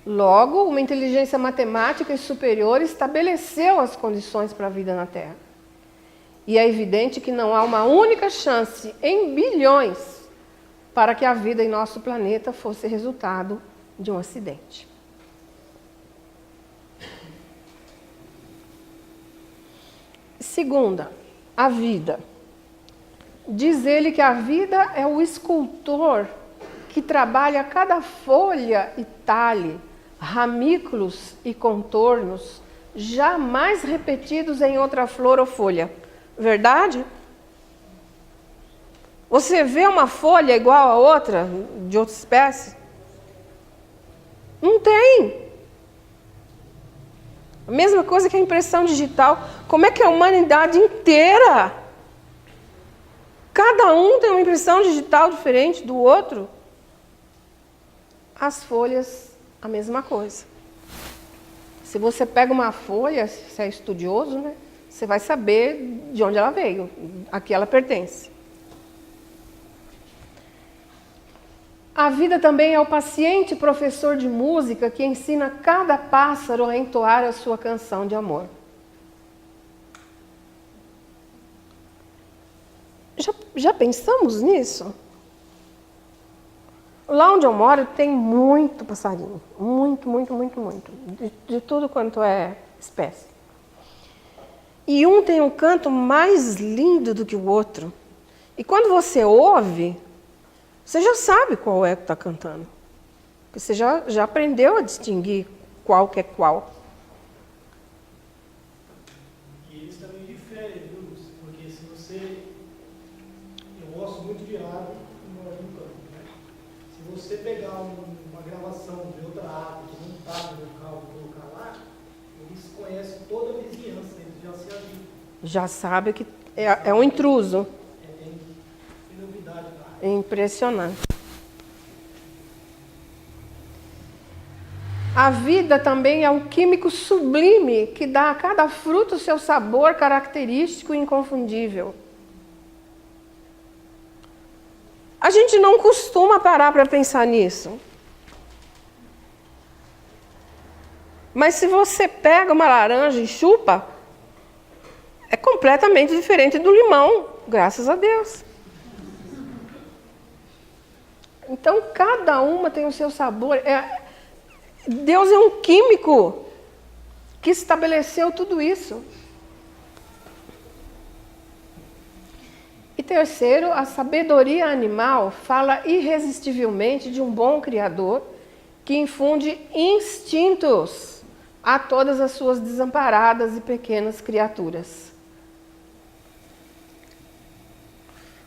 Logo, uma inteligência matemática e superior estabeleceu as condições para a vida na Terra. E é evidente que não há uma única chance em bilhões para que a vida em nosso planeta fosse resultado de um acidente. Segunda, a vida. Diz ele que a vida é o escultor que trabalha cada folha e talhe, ramículos e contornos, jamais repetidos em outra flor ou folha. Verdade? Você vê uma folha igual a outra, de outra espécie? Não tem. A mesma coisa que a impressão digital. Como é que a humanidade inteira, cada um tem uma impressão digital diferente do outro? As folhas, a mesma coisa. Se você pega uma folha, se você é estudioso, né, você vai saber de onde ela veio, a que ela pertence. A vida também é o paciente professor de música que ensina cada pássaro a entoar a sua canção de amor. Já pensamos nisso? Lá onde eu moro tem muito passarinho. Muito. De tudo quanto é espécie. E um tem um canto mais lindo do que o outro. E quando você ouve, você já sabe qual é que está cantando. Porque você já aprendeu a distinguir qual que é qual. E eles também diferem, viu, Lúcio? Porque se você... Eu gosto muito de ave e moro no campo, né? Se você pegar uma gravação de outra ave que não está no local e colocar lá, eles conhecem toda a vizinhança, eles já se ajudam. Já sabe que é um intruso. Tem novidade lá. É impressionante. A vida também é um químico sublime que dá a cada fruto o seu sabor característico e inconfundível. A gente não costuma parar para pensar nisso. Mas se você pega uma laranja e chupa, é completamente diferente do limão, graças a Deus. Então, cada uma tem o seu sabor. Deus é um químico que estabeleceu tudo isso. E terceiro, a sabedoria animal fala irresistivelmente de um bom criador que infunde instintos a todas as suas desamparadas e pequenas criaturas.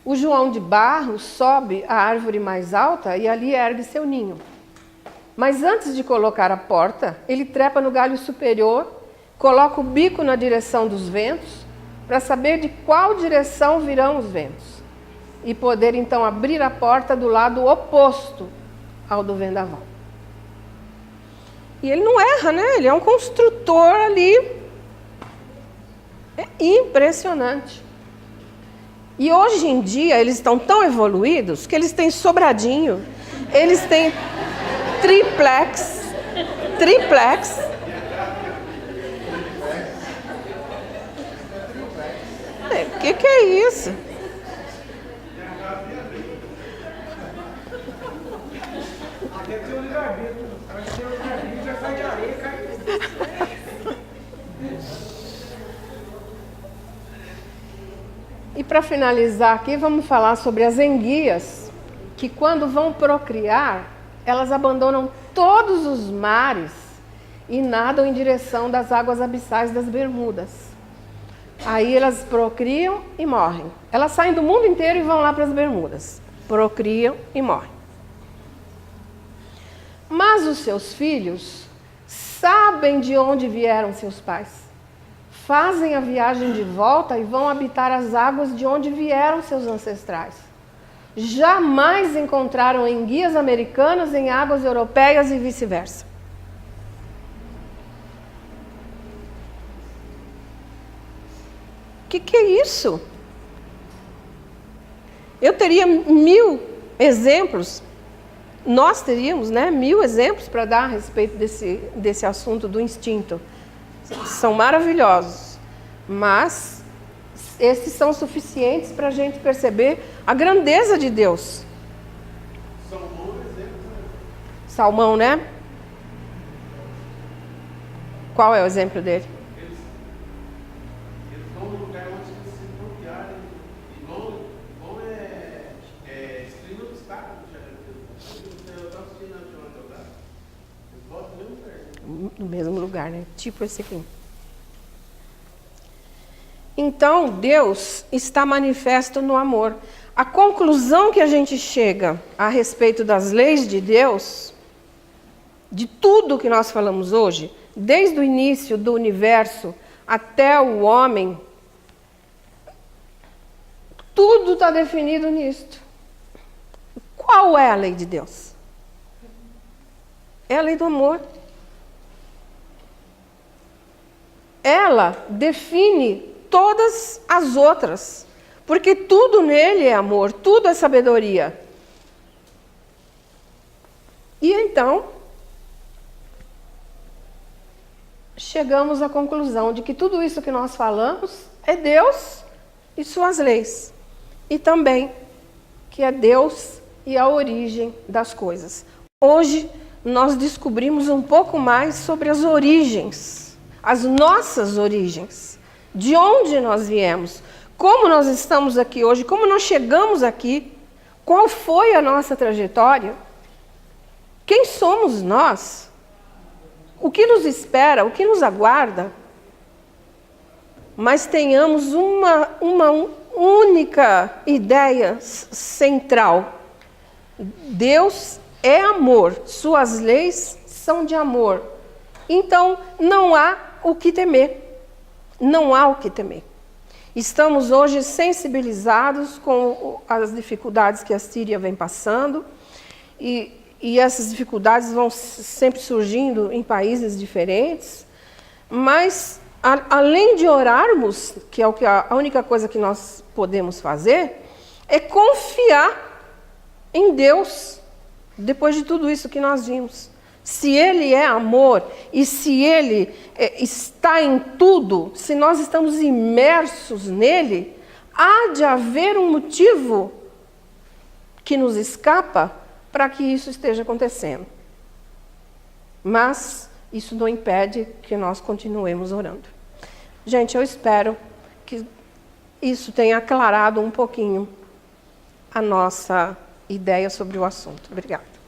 O João de Barro sobe à árvore mais alta e ali ergue seu ninho. Mas antes de colocar a porta, ele trepa no galho superior, coloca o bico na direção dos ventos, para saber de qual direção virão os ventos, e poder então abrir a porta do lado oposto ao do vendaval. E ele não erra, né? Ele é um construtor ali. É impressionante. E hoje em dia eles estão tão evoluídos que eles têm sobradinho, eles têm triplex. O que é isso? Aqui tem um livre-arbítrio. Aqui tem um livre-arbítrio, já sai de areia, cai tudo. E para finalizar aqui, vamos falar sobre as enguias, que quando vão procriar, elas abandonam todos os mares e nadam em direção das águas abissais das Bermudas. Aí elas procriam e morrem. Elas saem do mundo inteiro e vão lá para as Bermudas. Procriam e morrem. Mas os seus filhos sabem de onde vieram seus pais. Fazem a viagem de volta e vão habitar as águas de onde vieram seus ancestrais. Jamais encontraram enguias americanas em águas europeias e vice-versa. O que é isso? Eu teria 1000 exemplos, nós teríamos, né, 1000 exemplos para dar a respeito desse assunto do instinto. São maravilhosos, mas esses são suficientes para a gente perceber a grandeza de Deus. Salmão, né? Qual é o exemplo dele? No mesmo lugar, né? Tipo esse aqui. Então, Deus está manifesto no amor. A conclusão que a gente chega a respeito das leis de Deus, de tudo que nós falamos hoje, desde o início do universo até o homem, tudo está definido nisto. Qual é a lei de Deus? É a lei do amor. Ela define todas as outras, porque tudo nele é amor, tudo é sabedoria. E então, chegamos à conclusão de que tudo isso que nós falamos é Deus e suas leis, e também que é Deus e a origem das coisas. Hoje, nós descobrimos um pouco mais sobre as origens, as nossas origens, de onde nós viemos, como nós estamos aqui hoje, como nós chegamos aqui, qual foi a nossa trajetória, quem somos nós, o que nos espera, o que nos aguarda, mas tenhamos uma única ideia central. Deus é amor, suas leis são de amor, então não há o que temer. Não há o que temer. Estamos hoje sensibilizados com as dificuldades que a Síria vem passando e essas dificuldades vão sempre surgindo em países diferentes, mas além de orarmos, que é a única coisa que nós podemos fazer, é confiar em Deus depois de tudo isso que nós vimos. Se Ele é amor e se Ele está em tudo, se nós estamos imersos nele, há de haver um motivo que nos escapa para que isso esteja acontecendo. Mas isso não impede que nós continuemos orando. Gente, eu espero que isso tenha aclarado um pouquinho a nossa ideia sobre o assunto. Obrigada.